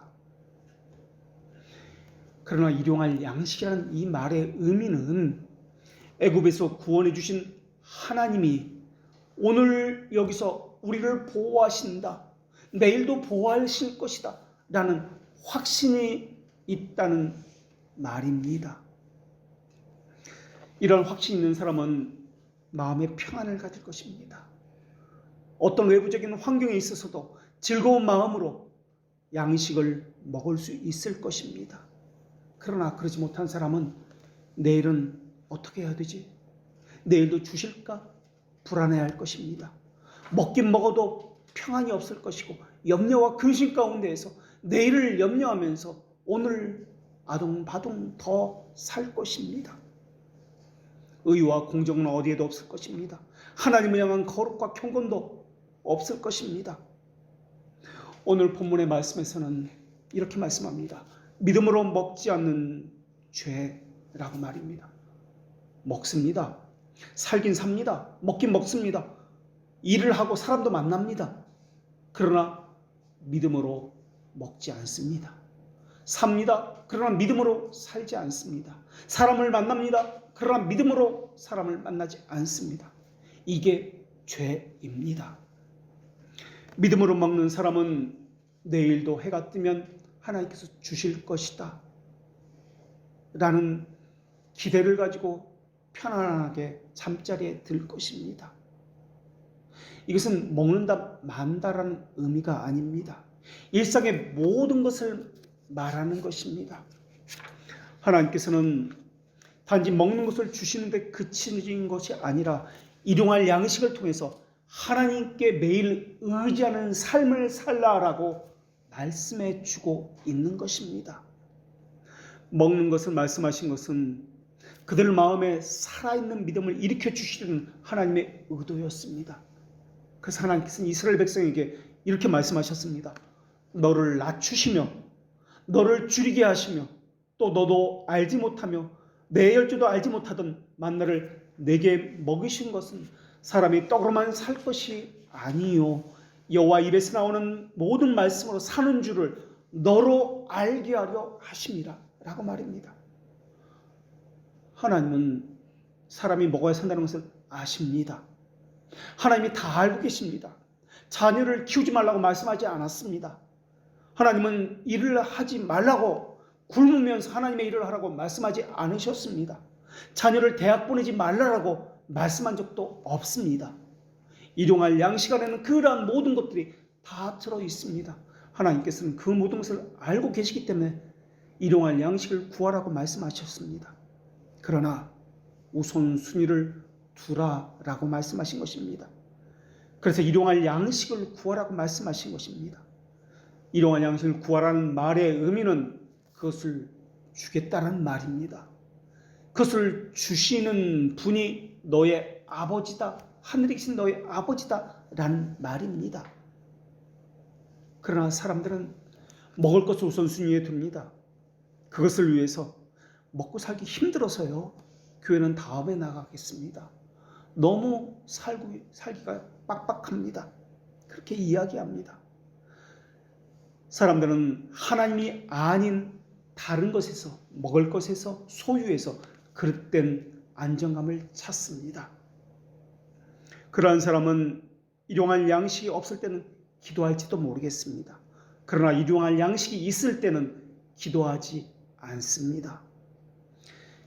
S1: 그러나 일용할 양식이라는 이 말의 의미는 애굽에서 구원해 주신 하나님이 오늘 여기서 우리를 보호하신다, 내일도 보호하실 것이다 라는 확신이 있다는 말입니다. 이런 확신이 있는 사람은 마음의 평안을 가질 것입니다. 어떤 외부적인 환경에 있어서도 즐거운 마음으로 양식을 먹을 수 있을 것입니다. 그러나 그러지 못한 사람은 내일은 어떻게 해야 되지? 내일도 주실까? 불안해할 것입니다. 먹긴 먹어도 평안이 없을 것이고 염려와 근심 가운데에서 내일을 염려하면서 오늘 아동바동 더 살 것입니다. 의와 공정은 어디에도 없을 것입니다. 하나님을 향한 거룩과 경건도 없을 것입니다. 오늘 본문의 말씀에서는 이렇게 말씀합니다. 믿음으로 먹지 않는 죄라고 말입니다. 먹습니다. 살긴 삽니다. 먹긴 먹습니다. 일을 하고 사람도 만납니다. 그러나 믿음으로 먹지 않습니다. 삽니다. 그러나 믿음으로 살지 않습니다. 사람을 만납니다. 그러나 믿음으로 사람을 만나지 않습니다. 이게 죄입니다. 믿음으로 먹는 사람은 내일도 해가 뜨면 하나님께서 주실 것이다 라는 기대를 가지고 편안하게 잠자리에 들 것입니다. 이것은 먹는다 만다라는 의미가 아닙니다. 일상의 모든 것을 말하는 것입니다. 하나님께서는 단지 먹는 것을 주시는데 그치는 것이 아니라 일용할 양식을 통해서 하나님께 매일 의지하는 삶을 살라라고 말씀해 주고 있는 것입니다. 먹는 것을 말씀하신 것은 그들 마음에 살아있는 믿음을 일으켜 주시는 하나님의 의도였습니다. 그래서 하나님께서는 이스라엘 백성에게 이렇게 말씀하셨습니다. 너를 낮추시며 너를 줄이게 하시며 또 너도 알지 못하며 내 열조도 알지 못하던 만나를 내게 먹이신 것은 사람이 떡으로만 살 것이 아니요 여호와 입에서 나오는 모든 말씀으로 사는 줄을 너로 알게 하려 하심이라 라고 말입니다. 하나님은 사람이 먹어야 산다는 것을 아십니다. 하나님이 다 알고 계십니다. 자녀를 키우지 말라고 말씀하지 않았습니다. 하나님은 일을 하지 말라고 굶으면서 하나님의 일을 하라고 말씀하지 않으셨습니다. 자녀를 대학 보내지 말라고 말씀한 적도 없습니다. 일용할 양식 안에는 그러한 모든 것들이 다 들어 있습니다. 하나님께서는 그 모든 것을 알고 계시기 때문에 일용할 양식을 구하라고 말씀하셨습니다. 그러나 우선순위를 두라라고 말씀하신 것입니다. 그래서 일용할 양식을 구하라고 말씀하신 것입니다. 일용할 양식을 구하라는 말의 의미는 그것을 주겠다는 말입니다. 그것을 주시는 분이 너의 아버지다, 하늘에 계신 너의 아버지다 라는 말입니다. 그러나 사람들은 먹을 것을 우선순위에 둡니다. 그것을 위해서 먹고 살기 힘들어서요, 교회는 다음에 나가겠습니다. 너무 살기가 빡빡합니다. 그렇게 이야기합니다. 사람들은 하나님이 아닌 다른 것에서, 먹을 것에서, 소유에서 그릇된 안정감을 찾습니다. 그러한 사람은 일용할 양식이 없을 때는 기도할지도 모르겠습니다. 그러나 일용할 양식이 있을 때는 기도하지 않습니다.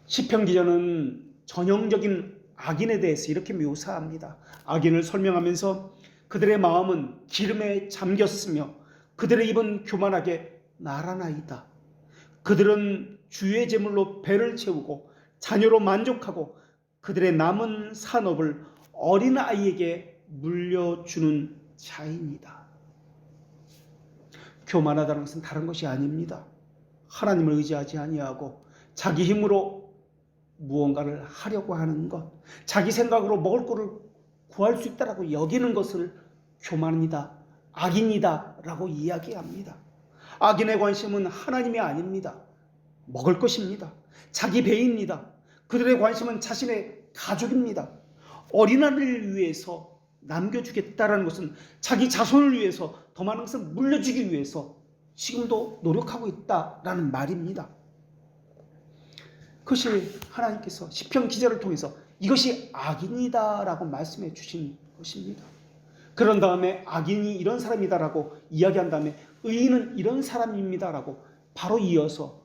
S1: 시편 기자는 전형적인 악인에 대해서 이렇게 묘사합니다. 악인을 설명하면서 그들의 마음은 기름에 잠겼으며 그들의 입은 교만하게 말하나이다. 그들은 주의 제물로 배를 채우고 자녀로 만족하고 그들의 남은 산업을 어린아이에게 물려주는 자입니다. 교만하다는 것은 다른 것이 아닙니다. 하나님을 의지하지 아니하고 자기 힘으로 무언가를 하려고 하는 것, 자기 생각으로 먹을 것을 구할 수 있다라고 여기는 것을 교만이다, 악인이다 라고 이야기합니다. 악인의 관심은 하나님이 아닙니다. 먹을 것입니다. 자기 배입니다. 그들의 관심은 자신의 가족입니다. 어린아이를 위해서 남겨주겠다라는 것은 자기 자손을 위해서 더 많은 것을 물려주기 위해서 지금도 노력하고 있다라는 말입니다. 그것이 하나님께서 시편 기자를 통해서 이것이 악인이다라고 말씀해 주신 것입니다. 그런 다음에 악인이 이런 사람이다라고 이야기한 다음에 의인은 이런 사람입니다라고 바로 이어서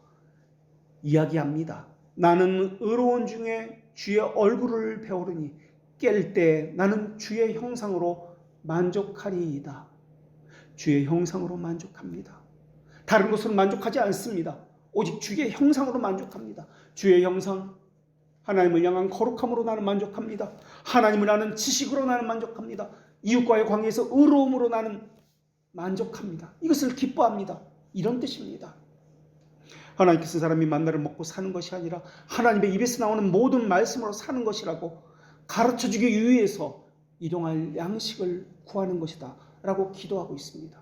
S1: 이야기합니다. 나는 의로운 중에 주의 얼굴을 배우르니 깰 때 나는 주의 형상으로 만족하리이다. 주의 형상으로 만족합니다. 다른 것으로 만족하지 않습니다. 오직 주의 형상으로 만족합니다. 주의 형상, 하나님을 향한 거룩함으로 나는 만족합니다. 하나님을 아는 지식으로 나는 만족합니다. 이웃과의 관계에서 의로움으로 나는 만족합니다. 이것을 기뻐합니다. 이런 뜻입니다. 하나님께서 사람이 만나를 먹고 사는 것이 아니라 하나님의 입에서 나오는 모든 말씀으로 사는 것이라고 가르쳐주기 위해서 일용할 양식을 구하는 것이다 라고 기도하고 있습니다.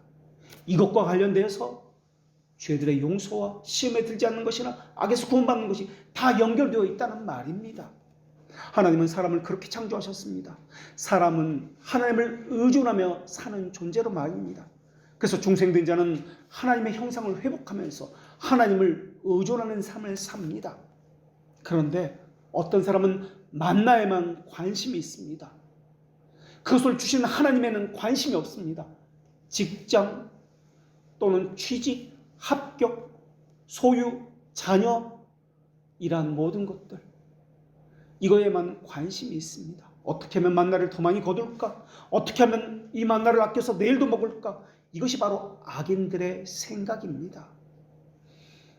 S1: 이것과 관련되어서 죄들의 용서와 시험에 들지 않는 것이나 악에서 구원받는 것이 다 연결되어 있다는 말입니다. 하나님은 사람을 그렇게 창조하셨습니다. 사람은 하나님을 의존하며 사는 존재로 말입니다. 그래서 중생된 자는 하나님의 형상을 회복하면서 하나님을 의존하는 삶을 삽니다. 그런데 어떤 사람은 만나에만 관심이 있습니다. 그것을 주신 하나님에는 관심이 없습니다. 직장 또는 취직, 합격, 소유, 자녀 이러한 모든 것들 이거에만 관심이 있습니다. 어떻게 하면 만나를 더 많이 거둘까? 어떻게 하면 이 만나를 아껴서 내일도 먹을까? 이것이 바로 악인들의 생각입니다.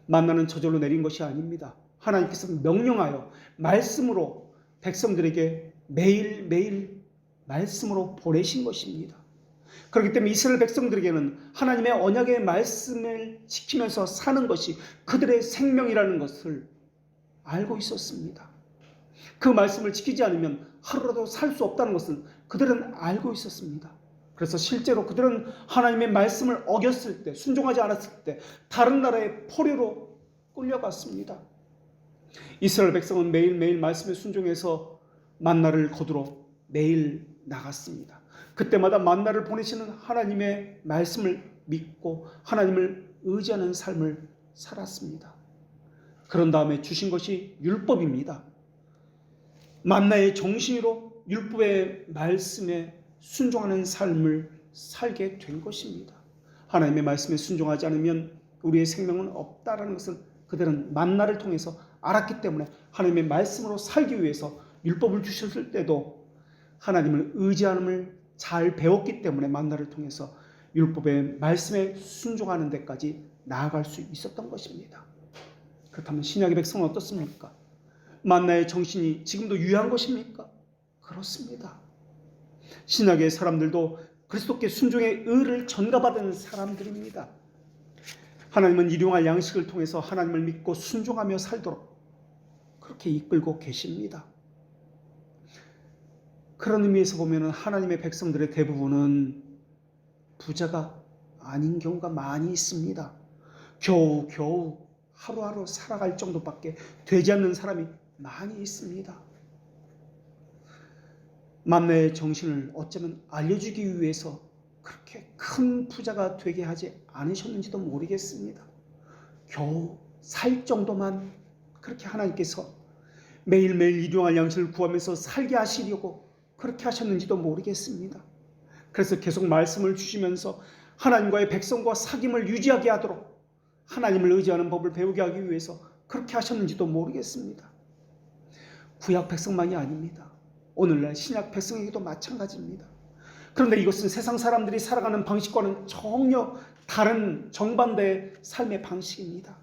S1: 만나는 저절로 내린 것이 아닙니다. 하나님께서 명령하여 말씀으로 백성들에게 매일매일 말씀으로 보내신 것입니다. 그렇기 때문에 이스라엘 백성들에게는 하나님의 언약의 말씀을 지키면서 사는 것이 그들의 생명이라는 것을 알고 있었습니다. 그 말씀을 지키지 않으면 하루라도 살 수 없다는 것은 그들은 알고 있었습니다. 그래서 실제로 그들은 하나님의 말씀을 어겼을 때, 순종하지 않았을 때 다른 나라의 포로로 끌려갔습니다. 이스라엘 백성은 매일매일 말씀에 순종해서 만나를 거두러 매일 나갔습니다. 그때마다 만나를 보내시는 하나님의 말씀을 믿고 하나님을 의지하는 삶을 살았습니다. 그런 다음에 주신 것이 율법입니다. 만나의 정신으로 율법의 말씀에 순종하는 삶을 살게 된 것입니다. 하나님의 말씀에 순종하지 않으면 우리의 생명은 없다라는 것을 그들은 만나를 통해서 알았기 때문에 하나님의 말씀으로 살기 위해서 율법을 주셨을 때도 하나님을 의지함을 잘 배웠기 때문에 만나를 통해서 율법의 말씀에 순종하는 데까지 나아갈 수 있었던 것입니다. 그렇다면 신약의 백성은 어떻습니까? 만나의 정신이 지금도 유효한 것입니까? 그렇습니다. 신약의 사람들도 그리스도께 순종의 의를 전가받은 사람들입니다. 하나님은 일용할 양식을 통해서 하나님을 믿고 순종하며 살도록 그렇게 이끌고 계십니다. 그런 의미에서 보면 하나님의 백성들의 대부분은 부자가 아닌 경우가 많이 있습니다. 겨우 하루하루 살아갈 정도밖에 되지 않는 사람이 많이 있습니다. 만나의 정신을 어쩌면 알려주기 위해서 그렇게 큰 부자가 되게 하지 않으셨는지도 모르겠습니다. 겨우 살 정도만 그렇게 하나님께서 매일매일 일용할 양식을 구하면서 살게 하시려고 그렇게 하셨는지도 모르겠습니다. 그래서 계속 말씀을 주시면서 하나님과의 백성과 사귐을 유지하게 하도록 하나님을 의지하는 법을 배우게 하기 위해서 그렇게 하셨는지도 모르겠습니다. 구약 백성만이 아닙니다. 오늘날 신약 백성에게도 마찬가지입니다. 그런데 이것은 세상 사람들이 살아가는 방식과는 전혀 다른 정반대의 삶의 방식입니다.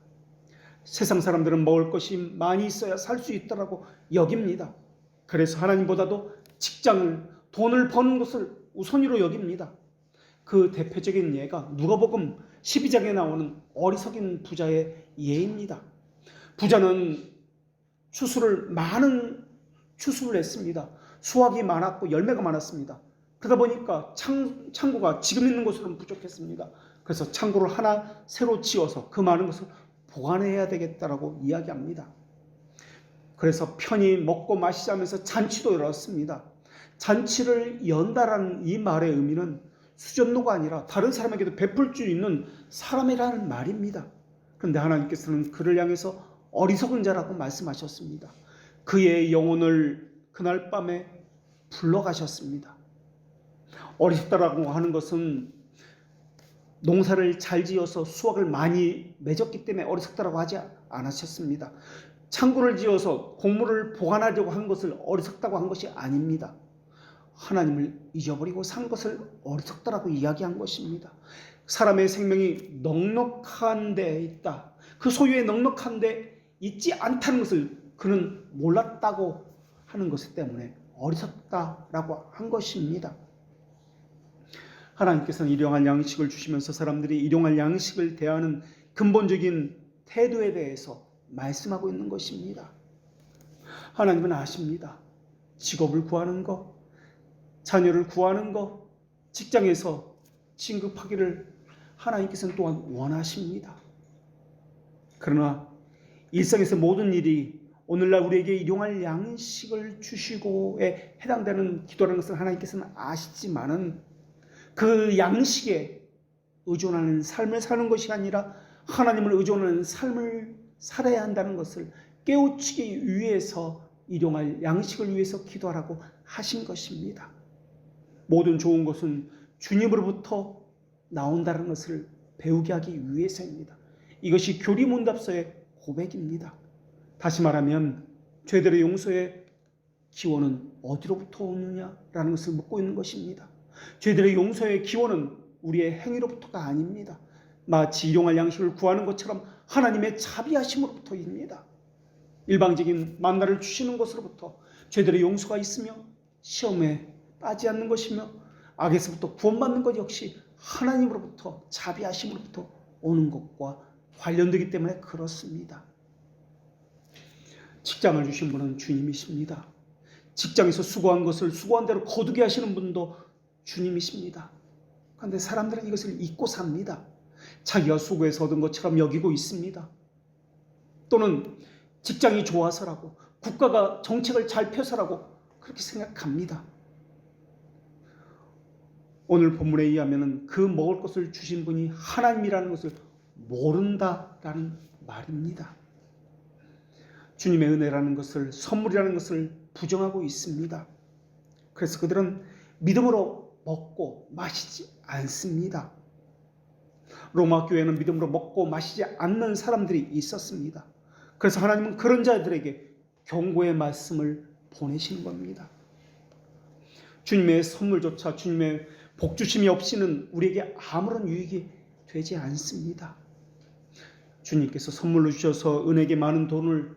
S1: 세상 사람들은 먹을 것이 많이 있어야 살 수 있다고 여깁니다. 그래서 하나님보다도 직장을, 돈을 버는 것을 우선으로 여깁니다. 그 대표적인 예가 누가복음 12장에 나오는 어리석인 부자의 예입니다. 부자는 많은 추수를 했습니다. 수확이 많았고 열매가 많았습니다. 그러다 보니까 창고가 지금 있는 곳으로는 부족했습니다. 그래서 창고를 하나 새로 지어서 그 많은 것을 보관해야 되겠다라고 이야기합니다. 그래서 편히 먹고 마시자면서 잔치도 열었습니다. 잔치를 연다라는 이 말의 의미는 수전노가 아니라 다른 사람에게도 베풀 수 있는 사람이라는 말입니다. 그런데 하나님께서는 그를 향해서 어리석은 자라고 말씀하셨습니다. 그의 영혼을 그날 밤에 불러가셨습니다. 어리석다라고 하는 것은 농사를 잘 지어서 수확을 많이 맺었기 때문에 어리석다라고 하지 않으셨습니다. 창고를 지어서 곡물을 보관하려고 한 것을 어리석다고 한 것이 아닙니다. 하나님을 잊어버리고 산 것을 어리석다라고 이야기한 것입니다. 사람의 생명이 넉넉한 데 있다. 그 소유의 넉넉한 데 있지 않다는 것을 그는 몰랐다고 하는 것 때문에 어리석다라고 한 것입니다. 하나님께서는 일용할 양식을 주시면서 사람들이 일용할 양식을 대하는 근본적인 태도에 대해서 말씀하고 있는 것입니다. 하나님은 아십니다. 직업을 구하는 것, 자녀를 구하는 것, 직장에서 진급하기를 하나님께서는 또한 원하십니다. 그러나 일상에서 모든 일이 오늘날 우리에게 일용할 양식을 주시고에 해당되는 기도라는 것을 하나님께서는 아시지만은 그 양식에 의존하는 삶을 사는 것이 아니라 하나님을 의존하는 삶을 살아야 한다는 것을 깨우치기 위해서 일용할 양식을 위해서 기도하라고 하신 것입니다. 모든 좋은 것은 주님으로부터 나온다는 것을 배우게 하기 위해서입니다. 이것이 교리문답서의 고백입니다. 다시 말하면 죄들의 용서의 기원은 어디로부터 오느냐라는 것을 묻고 있는 것입니다. 죄들의 용서의 기원은 우리의 행위로부터가 아닙니다. 마치 일용할 양식을 구하는 것처럼 하나님의 자비하심으로부터입니다. 일방적인 만나를 주시는 것으로부터 죄들의 용서가 있으며 시험에 빠지지 않는 것이며 악에서부터 구원받는 것 역시 하나님으로부터 자비하심으로부터 오는 것과 관련되기 때문에 그렇습니다. 직장을 주신 분은 주님이십니다. 직장에서 수고한 것을 수고한 대로 거두게 하시는 분도 주님이십니다. 그런데 사람들은 이것을 잊고 삽니다. 자기가 수고해서 얻은 것처럼 여기고 있습니다. 또는 직장이 좋아서라고, 국가가 정책을 잘 펴서라고 그렇게 생각합니다. 오늘 본문에 의하면 그 먹을 것을 주신 분이 하나님이라는 것을 모른다라는 말입니다. 주님의 은혜라는 것을, 선물이라는 것을 부정하고 있습니다. 그래서 그들은 믿음으로 먹고 마시지 않습니다. 로마 교회는 믿음으로 먹고 마시지 않는 사람들이 있었습니다. 그래서 하나님은 그런 자들에게 경고의 말씀을 보내신 겁니다. 주님의 선물조차, 주님의 복주심이 없이는 우리에게 아무런 유익이 되지 않습니다. 주님께서 선물로 주셔서 은혜에 많은 돈을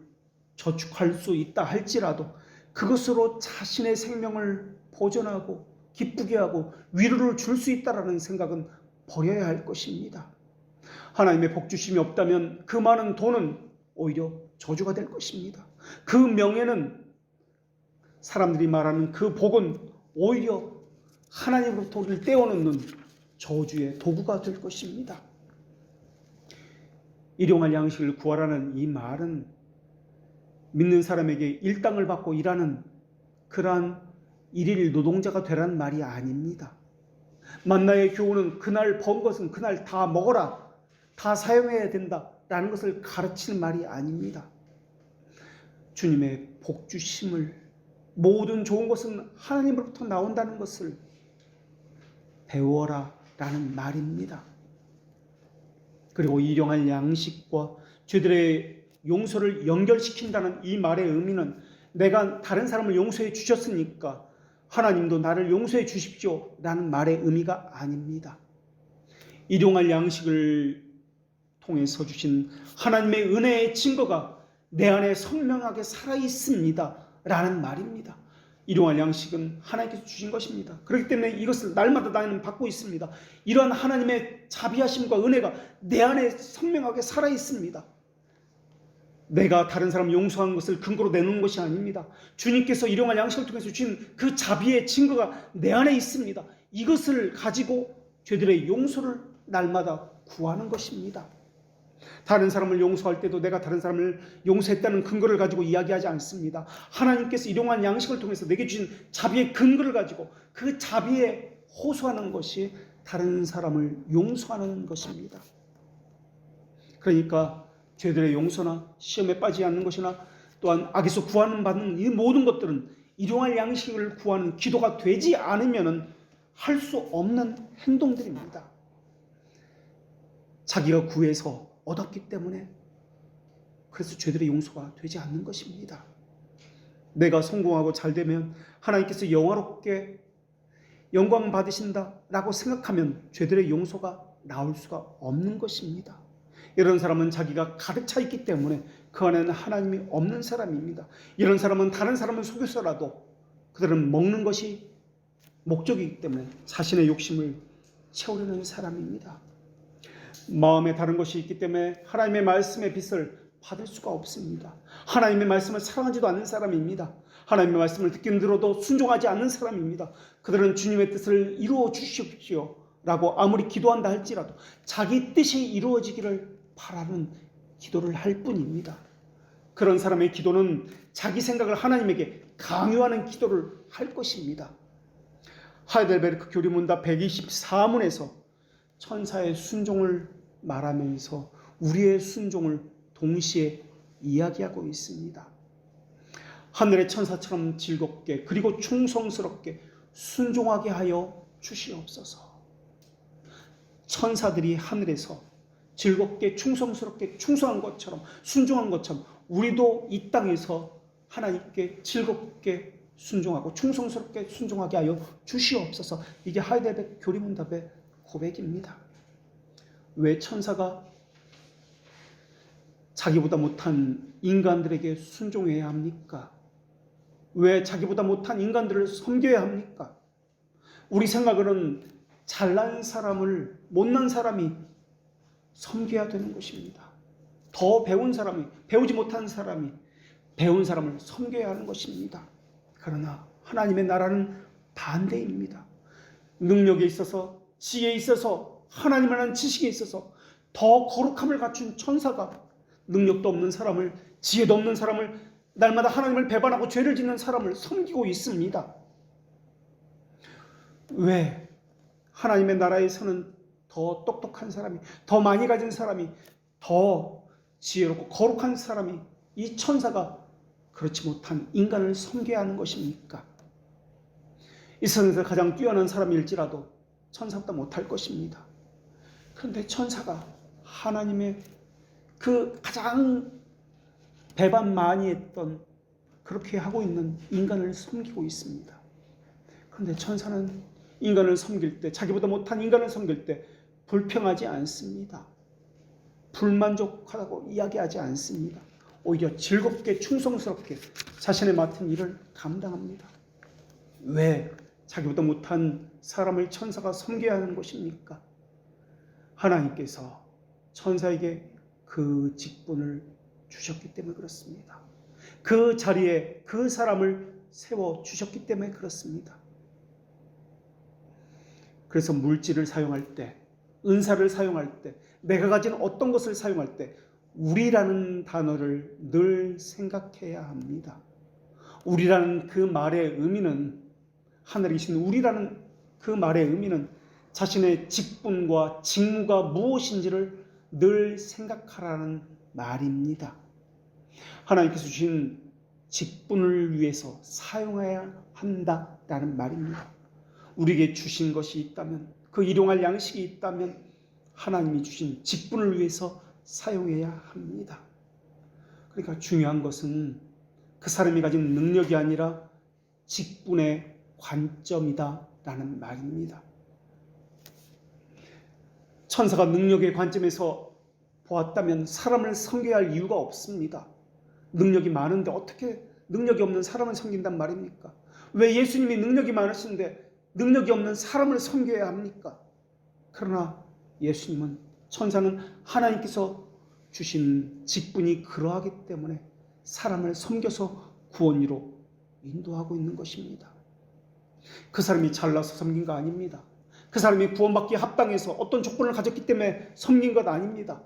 S1: 저축할 수 있다 할지라도 그것으로 자신의 생명을 보존하고 기쁘게 하고 위로를 줄 수 있다라는 생각은 버려야 할 것입니다. 하나님의 복주심이 없다면 그 많은 돈은 오히려 저주가 될 것입니다. 그 명예는, 사람들이 말하는 그 복은 오히려 하나님으로부터 우리를 떼어놓는 저주의 도구가 될 것입니다. 일용할 양식을 구하라는 이 말은 믿는 사람에게 일당을 받고 일하는 그러한 일일 노동자가 되라는 말이 아닙니다. 만나의 교훈은 그날 번 것은 그날 다 먹어라, 다 사용해야 된다라는 것을 가르치는 말이 아닙니다. 주님의 복주심을, 모든 좋은 것은 하나님으로부터 나온다는 것을 배워라 라는 말입니다. 그리고 일용할 양식과 죄들의 용서를 연결시킨다는 이 말의 의미는 내가 다른 사람을 용서해 주셨으니까 하나님도 나를 용서해 주십시오 라는 말의 의미가 아닙니다. 일용할 양식을 통해서 주신 하나님의 은혜의 증거가 내 안에 선명하게 살아있습니다 라는 말입니다. 일용할 양식은 하나님께서 주신 것입니다. 그렇기 때문에 이것을 날마다 나는 받고 있습니다. 이러한 하나님의 자비하심과 은혜가 내 안에 선명하게 살아있습니다. 내가 다른 사람 용서한 것을 근거로 내놓은 것이 아닙니다. 주님께서 일용할 양식을 통해서 주신 그 자비의 증거가 내 안에 있습니다. 이것을 가지고 죄들의 용서를 날마다 구하는 것입니다. 다른 사람을 용서할 때도 내가 다른 사람을 용서했다는 근거를 가지고 이야기하지 않습니다. 하나님께서 일용할 양식을 통해서 내게 주신 자비의 근거를 가지고 그 자비에 호소하는 것이 다른 사람을 용서하는 것입니다. 그러니까 죄들의 용서나 시험에 빠지지 않는 것이나 또한 악에서 구하는 받는 이 모든 것들은 일용할 양식을 구하는 기도가 되지 않으면 할 수 없는 행동들입니다. 자기가 구해서 얻었기 때문에 그래서 죄들의 용서가 되지 않는 것입니다. 내가 성공하고 잘 되면 하나님께서 영화롭게 영광 받으신다라고 생각하면 죄들의 용서가 나올 수가 없는 것입니다. 이런 사람은 자기가 가득 차 있기 때문에 그 안에는 하나님이 없는 사람입니다. 이런 사람은 다른 사람을 속여서라도 그들은 먹는 것이 목적이기 때문에 자신의 욕심을 채우려는 사람입니다. 마음에 다른 것이 있기 때문에 하나님의 말씀의 빛을 받을 수가 없습니다. 하나님의 말씀을 사랑하지도 않는 사람입니다. 하나님의 말씀을 듣긴 들어도 순종하지 않는 사람입니다. 그들은 주님의 뜻을 이루어 주십시오 라고 아무리 기도한다 할지라도 자기 뜻이 이루어지기를 바라는 기도를 할 뿐입니다. 그런 사람의 기도는 자기 생각을 하나님에게 강요하는 기도를 할 것입니다. 하이델베르크 교리문답 124문에서 천사의 순종을 말하면서 우리의 순종을 동시에 이야기하고 있습니다. 하늘의 천사처럼 즐겁게 그리고 충성스럽게 순종하게 하여 주시옵소서. 천사들이 하늘에서 즐겁게 충성스럽게 충성한 것처럼 순종한 것처럼 우리도 이 땅에서 하나님께 즐겁게 순종하고 충성스럽게 순종하게 하여 주시옵소서. 이게 하이델베르크 교리문답의 고백입니다. 왜 천사가 자기보다 못한 인간들에게 순종해야 합니까? 왜 자기보다 못한 인간들을 섬겨야 합니까? 우리 생각으로는 잘난 사람을 못난 사람이 섬겨야 되는 것입니다. 더 배운 사람이 배우지 못한 사람이 배운 사람을 섬겨야 하는 것입니다. 그러나 하나님의 나라는 반대입니다. 능력에 있어서 지혜에 있어서 하나님을 아는 지식에 있어서 더 거룩함을 갖춘 천사가 능력도 없는 사람을 지혜도 없는 사람을 날마다 하나님을 배반하고 죄를 짓는 사람을 섬기고 있습니다. 왜? 하나님의 나라에서는 더 똑똑한 사람이 더 많이 가진 사람이 더 지혜롭고 거룩한 사람이 이 천사가 그렇지 못한 인간을 섬겨야 하는 것입니까? 이 세상에서 가장 뛰어난 사람일지라도 천사보다 못할 것입니다. 그런데 천사가 하나님의 그 가장 배반 많이 했던 그렇게 하고 있는 인간을 섬기고 있습니다. 그런데 천사는 인간을 섬길 때 자기보다 못한 인간을 섬길 때 불평하지 않습니다. 불만족하다고 이야기하지 않습니다. 오히려 즐겁게 충성스럽게 자신의 맡은 일을 감당합니다. 왜 자기보다 못한 사람을 천사가 섬겨야 하는 것입니까? 하나님께서 천사에게 그 직분을 주셨기 때문에 그렇습니다. 그 자리에 그 사람을 세워주셨기 때문에 그렇습니다. 그래서 물질을 사용할 때, 은사를 사용할 때, 내가 가진 어떤 것을 사용할 때 우리라는 단어를 늘 생각해야 합니다. 우리라는 그 말의 의미는 하늘에 계신 우리라는 그 말의 의미는 자신의 직분과 직무가 무엇인지를 늘 생각하라는 말입니다. 하나님께서 주신 직분을 위해서 사용해야 한다라는 말입니다. 우리에게 주신 것이 있다면 그 일용할 양식이 있다면 하나님이 주신 직분을 위해서 사용해야 합니다. 그러니까 중요한 것은 그 사람이 가진 능력이 아니라 직분의 관점이다라는 말입니다. 천사가 능력의 관점에서 보았다면 사람을 섬겨야 할 이유가 없습니다. 능력이 많은데 어떻게 능력이 없는 사람을 섬긴단 말입니까? 왜 예수님이 능력이 많으신데 능력이 없는 사람을 섬겨야 합니까? 그러나 예수님은, 천사는 하나님께서 주신 직분이 그러하기 때문에 사람을 섬겨서 구원으로 인도하고 있는 것입니다. 그 사람이 잘나서 섬긴 거 아닙니다. 그 사람이 구원받기에 합당해서 어떤 조건을 가졌기 때문에 섬긴 것 아닙니다.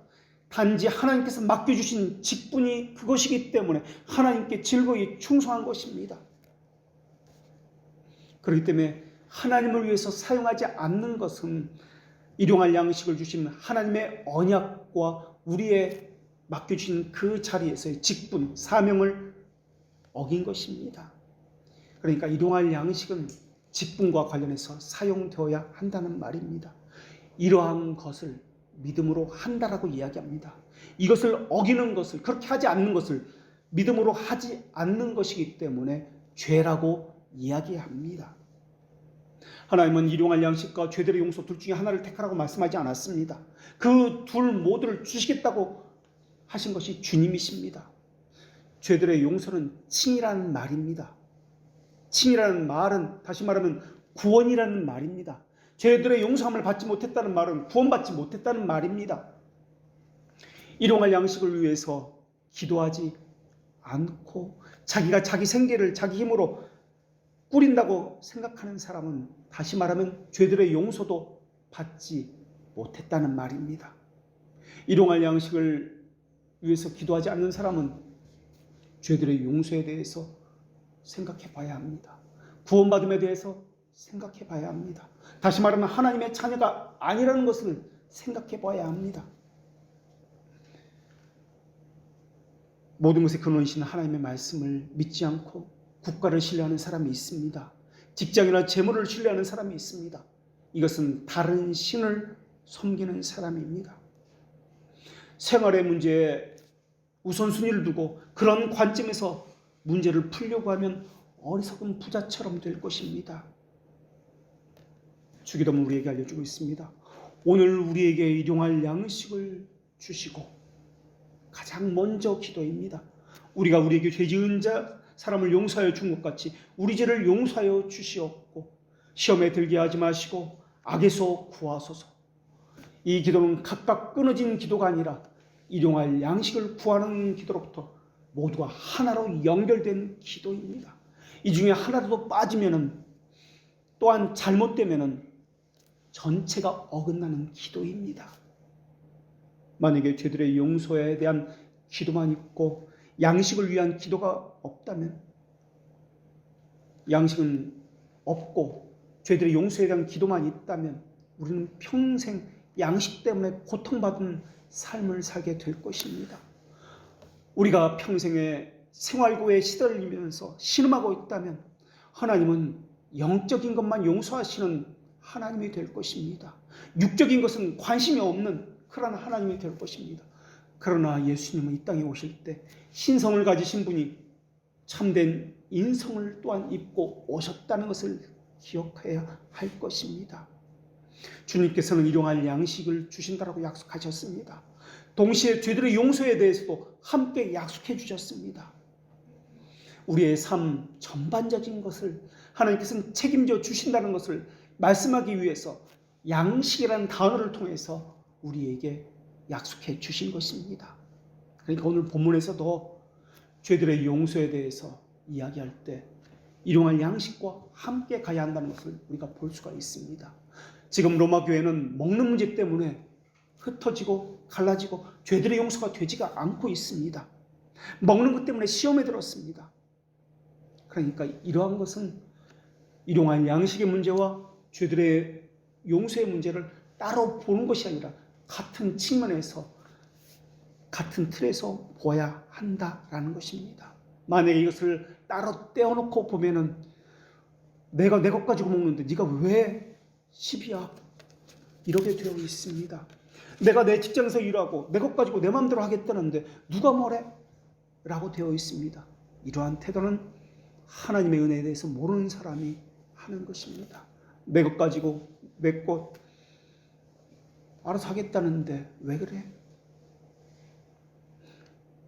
S1: 단지 하나님께서 맡겨주신 직분이 그것이기 때문에 하나님께 즐거이 충성한 것입니다. 그렇기 때문에 하나님을 위해서 사용하지 않는 것은 일용할 양식을 주신 하나님의 언약과 우리의 맡겨주신 그 자리에서의 직분, 사명을 어긴 것입니다. 그러니까 일용할 양식은 직분과 관련해서 사용되어야 한다는 말입니다. 이러한 것을 믿음으로 한다라고 이야기합니다. 이것을 어기는 것을, 그렇게 하지 않는 것을 믿음으로 하지 않는 것이기 때문에 죄라고 이야기합니다. 하나님은 일용할 양식과 죄들의 용서 둘 중에 하나를 택하라고 말씀하지 않았습니다. 그 둘 모두를 주시겠다고 하신 것이 주님이십니다. 죄들의 용서는 칭이라는 말입니다. 칭이라는 말은 다시 말하면 구원이라는 말입니다. 죄들의 용서함을 받지 못했다는 말은 구원받지 못했다는 말입니다. 일용할 양식을 위해서 기도하지 않고 자기가 자기 생계를 자기 힘으로 꾸린다고 생각하는 사람은 다시 말하면 죄들의 용서도 받지 못했다는 말입니다. 일용할 양식을 위해서 기도하지 않는 사람은 죄들의 용서에 대해서 생각해 봐야 합니다. 구원받음에 대해서 생각해 봐야 합니다. 다시 말하면 하나님의 자녀가 아니라는 것을 생각해 봐야 합니다. 모든 것의 근원이신 하나님의 말씀을 믿지 않고 국가를 신뢰하는 사람이 있습니다. 직장이나 재물을 신뢰하는 사람이 있습니다. 이것은 다른 신을 섬기는 사람입니다. 생활의 문제에 우선순위를 두고 그런 관점에서 문제를 풀려고 하면 어리석은 부자처럼 될 것입니다. 주기도문 우리에게 알려주고 있습니다. 오늘 우리에게 일용할 양식을 주시고, 가장 먼저 기도입니다. 우리가 우리에게 죄 지은 사람을 용서하여 준 것 같이 우리 죄를 용서하여 주시옵고 시험에 들게 하지 마시고 악에서 구하소서. 이 기도는 각각 끊어진 기도가 아니라 일용할 양식을 구하는 기도로부터 모두가 하나로 연결된 기도입니다. 이 중에 하나라도 빠지면은, 또한 잘못되면은 전체가 어긋나는 기도입니다. 만약에 죄들의 용서에 대한 기도만 있고 양식을 위한 기도가 없다면, 양식은 없고 죄들의 용서에 대한 기도만 있다면 우리는 평생 양식 때문에 고통받은 삶을 살게 될 것입니다. 우리가 평생에 생활고에 시달리면서 신음하고 있다면 하나님은 영적인 것만 용서하시는 하나님이 될 것입니다. 육적인 것은 관심이 없는 그런 하나님이 될 것입니다. 그러나 예수님은 이 땅에 오실 때 신성을 가지신 분이 참된 인성을 또한 입고 오셨다는 것을 기억해야 할 것입니다. 주님께서는 일용할 양식을 주신다라고 약속하셨습니다. 동시에 죄들의 용서에 대해서도 함께 약속해 주셨습니다. 우리의 삶 전반적인 것을 하나님께서는 책임져 주신다는 것을 말씀하기 위해서 양식이라는 단어를 통해서 우리에게 약속해 주신 것입니다. 그러니까 오늘 본문에서도 죄들의 용서에 대해서 이야기할 때 일용할 양식과 함께 가야 한다는 것을 우리가 볼 수가 있습니다. 지금 로마 교회는 먹는 문제 때문에 흩어지고 갈라지고 죄들의 용서가 되지가 않고 있습니다. 먹는 것 때문에 시험에 들었습니다. 그러니까 이러한 것은 일용할 양식의 문제와 죄들의 용서의 문제를 따로 보는 것이 아니라 같은 측면에서, 같은 틀에서 보아야 한다라는 것입니다. 만약에 이것을 따로 떼어놓고 보면은 내가 내 것 가지고 먹는데 네가 왜 10이야? 이렇게 되어 있습니다. 내가 내 직장에서 일하고 내 것 가지고 내 마음대로 하겠다는데 누가 뭐래? 라고 되어 있습니다. 이러한 태도는 하나님의 은혜에 대해서 모르는 사람이 하는 것입니다. 내 것 가지고 내 것 알아서 하겠다는데 왜 그래?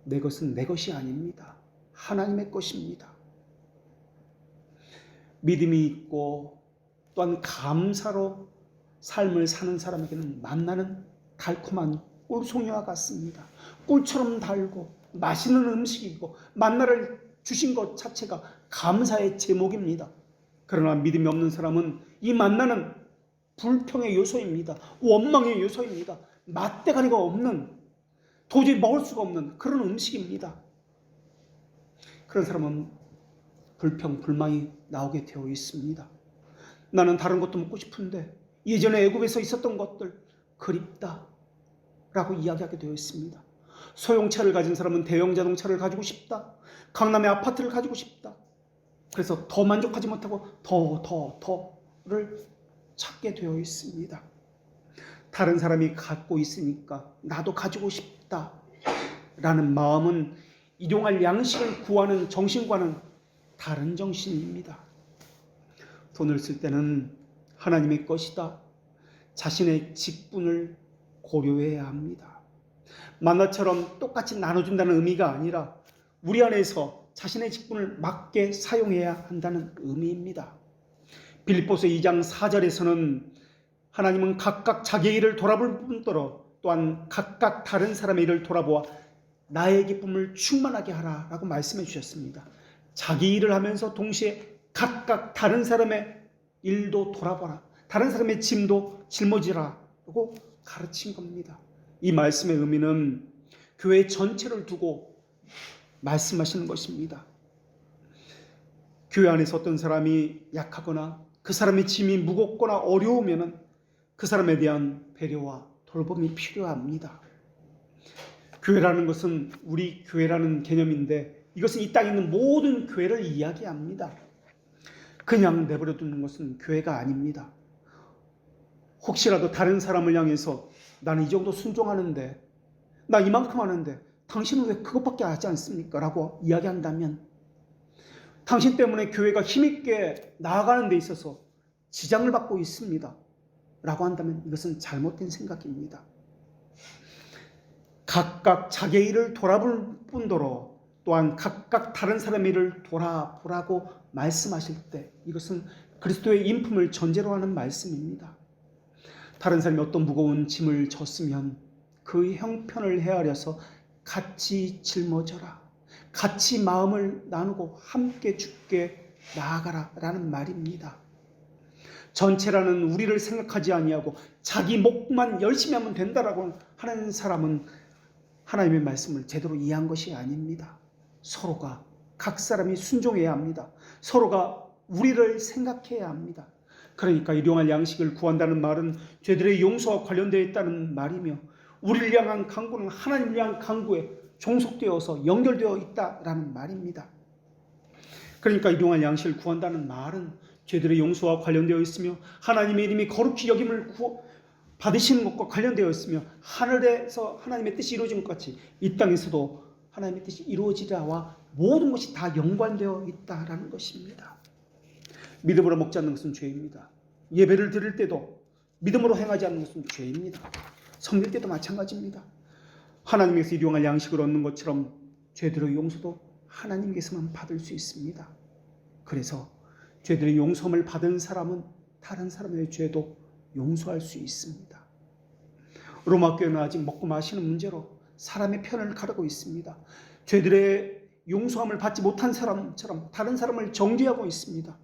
S1: 내 것은 내 것이 아닙니다. 하나님의 것입니다. 믿음이 있고 또한 감사로 삶을 사는 사람에게는 만나는 달콤한 꿀송이와 같습니다. 꿀처럼 달고 맛있는 음식이고 만나를 주신 것 자체가 감사의 제목입니다. 그러나 믿음이 없는 사람은 이 만나는 불평의 요소입니다. 원망의 요소입니다. 맛대가리가 없는, 도저히 먹을 수가 없는 그런 음식입니다. 그런 사람은 불평, 불만이 나오게 되어 있습니다. 나는 다른 것도 먹고 싶은데 예전에 애굽에서 있었던 것들 그립다 라고 이야기하게 되어 있습니다. 소형차를 가진 사람은 대형 자동차를 가지고 싶다. 강남의 아파트를 가지고 싶다. 그래서 더 만족하지 못하고 더를 찾게 되어 있습니다. 다른 사람이 갖고 있으니까 나도 가지고 싶다 라는 마음은 일용할 양식을 구하는 정신과는 다른 정신입니다. 돈을 쓸 때는 하나님의 것이다. 자신의 직분을 고려해야 합니다. 만나처럼 똑같이 나눠준다는 의미가 아니라 우리 안에서 자신의 직분을 맞게 사용해야 한다는 의미입니다. 빌립보서 2장 4절에서는 하나님은 각각 자기의 일을 돌아볼 뿐더러 또한 각각 다른 사람의 일을 돌아보아 나의 기쁨을 충만하게 하라 라고 말씀해 주셨습니다. 자기 일을 하면서 동시에 각각 다른 사람의 일도 돌아봐라. 다른 사람의 짐도 짊어지라 라고 가르친 겁니다. 이 말씀의 의미는 교회 전체를 두고 말씀하시는 것입니다. 교회 안에서 어떤 사람이 약하거나 그 사람의 짐이 무겁거나 어려우면 그 사람에 대한 배려와 돌봄이 필요합니다. 교회라는 것은 우리 교회라는 개념인데 이것은 이 땅에 있는 모든 교회를 이야기합니다. 그냥 내버려 두는 것은 교회가 아닙니다. 혹시라도 다른 사람을 향해서 나는 이 정도 순종하는데 나 이만큼 하는데 당신은 왜 그것밖에 하지 않습니까? 라고 이야기한다면 당신 때문에 교회가 힘있게 나아가는 데 있어서 지장을 받고 있습니다. 라고 한다면 이것은 잘못된 생각입니다. 각각 자기의 일을 돌아볼 뿐더러 또한 각각 다른 사람의 일을 돌아보라고 말씀하실 때 이것은 그리스도의 인품을 전제로 하는 말씀입니다. 다른 사람이 어떤 무거운 짐을 졌으면 그 형편을 헤아려서 같이 짊어져라. 같이 마음을 나누고 함께 주께 나아가라 라는 말입니다. 전체라는 우리를 생각하지 아니하고 자기 목만 열심히 하면 된다라고 하는 사람은 하나님의 말씀을 제대로 이해한 것이 아닙니다. 서로가 각 사람이 순종해야 합니다. 서로가 우리를 생각해야 합니다. 그러니까 일용할 양식을 구한다는 말은 죄들의 용서와 관련되어 있다는 말이며 우리를 향한 간구는 하나님을 향한 간구에 종속되어서 연결되어 있다라는 말입니다. 그러니까 일용할 양식을 구한다는 말은 죄들의 용서와 관련되어 있으며 하나님의 이름이 거룩히 여김을 받으시는 것과 관련되어 있으며 하늘에서 하나님의 뜻이 이루어진 것 같이 이 땅에서도 하나님의 뜻이 이루어지라와 모든 것이 다 연관되어 있다라는 것입니다. 믿음으로 먹지 않는 것은 죄입니다. 예배를 드릴 때도 믿음으로 행하지 않는 것은 죄입니다. 섬길 때도 마찬가지입니다. 하나님께서 일용할 양식을 얻는 것처럼 죄들의 용서도 하나님께서만 받을 수 있습니다. 그래서 죄들의 용서를 받은 사람은 다른 사람의 죄도 용서할 수 있습니다. 로마 교회는 아직 먹고 마시는 문제로 사람의 편을 가르고 있습니다. 죄들의 용서함을 받지 못한 사람처럼 다른 사람을 정죄하고 있습니다.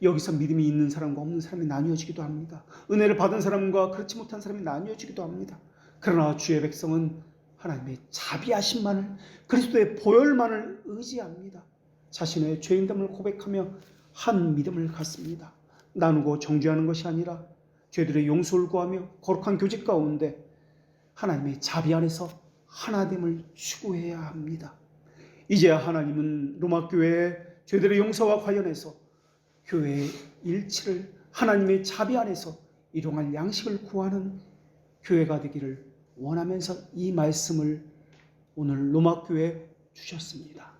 S1: 여기서 믿음이 있는 사람과 없는 사람이 나뉘어지기도 합니다. 은혜를 받은 사람과 그렇지 못한 사람이 나뉘어지기도 합니다. 그러나 주의 백성은 하나님의 자비하심만을, 그리스도의 보혈만을 의지합니다. 자신의 죄인됨을 고백하며 한 믿음을 갖습니다. 나누고 정죄하는 것이 아니라 죄들의 용서를 구하며 거룩한 교직 가운데 하나님의 자비 안에서 하나됨을 추구해야 합니다. 이제야 하나님은 로마 교회의 죄들의 용서와 관련해서 교회의 일치를 하나님의 자비 안에서 일용할 양식을 구하는 교회가 되기를 원하면서 이 말씀을 오늘 로마교회에 주셨습니다.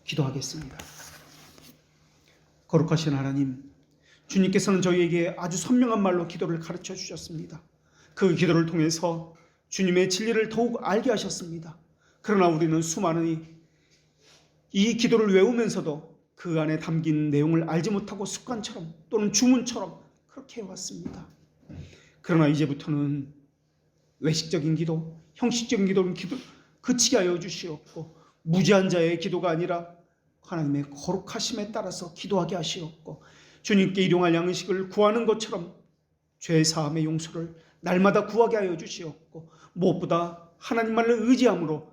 S1: 기도하겠습니다. 거룩하신 하나님, 주님께서는 저희에게 아주 선명한 말로 기도를 가르쳐 주셨습니다. 그 기도를 통해서 주님의 진리를 더욱 알게 하셨습니다. 그러나 우리는 수많은 이 기도를 외우면서도 그 안에 담긴 내용을 알지 못하고 습관처럼 또는 주문처럼 그렇게 해왔습니다. 그러나 이제부터는 외식적인 기도, 형식적인 기도는 그치게 하여 주시옵고, 무지한 자의 기도가 아니라 하나님의 거룩하심에 따라서 기도하게 하시옵고, 주님께 일용할 양식을 구하는 것처럼 죄사함의 용서를 날마다 구하게 하여 주시옵고, 무엇보다 하나님만을 의지함으로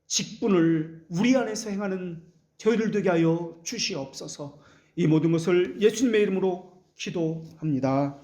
S1: 직분을 우리 안에서 행하는 저희들 되게 하여 주시옵소서. 이 모든 것을 예수님의 이름으로 기도합니다.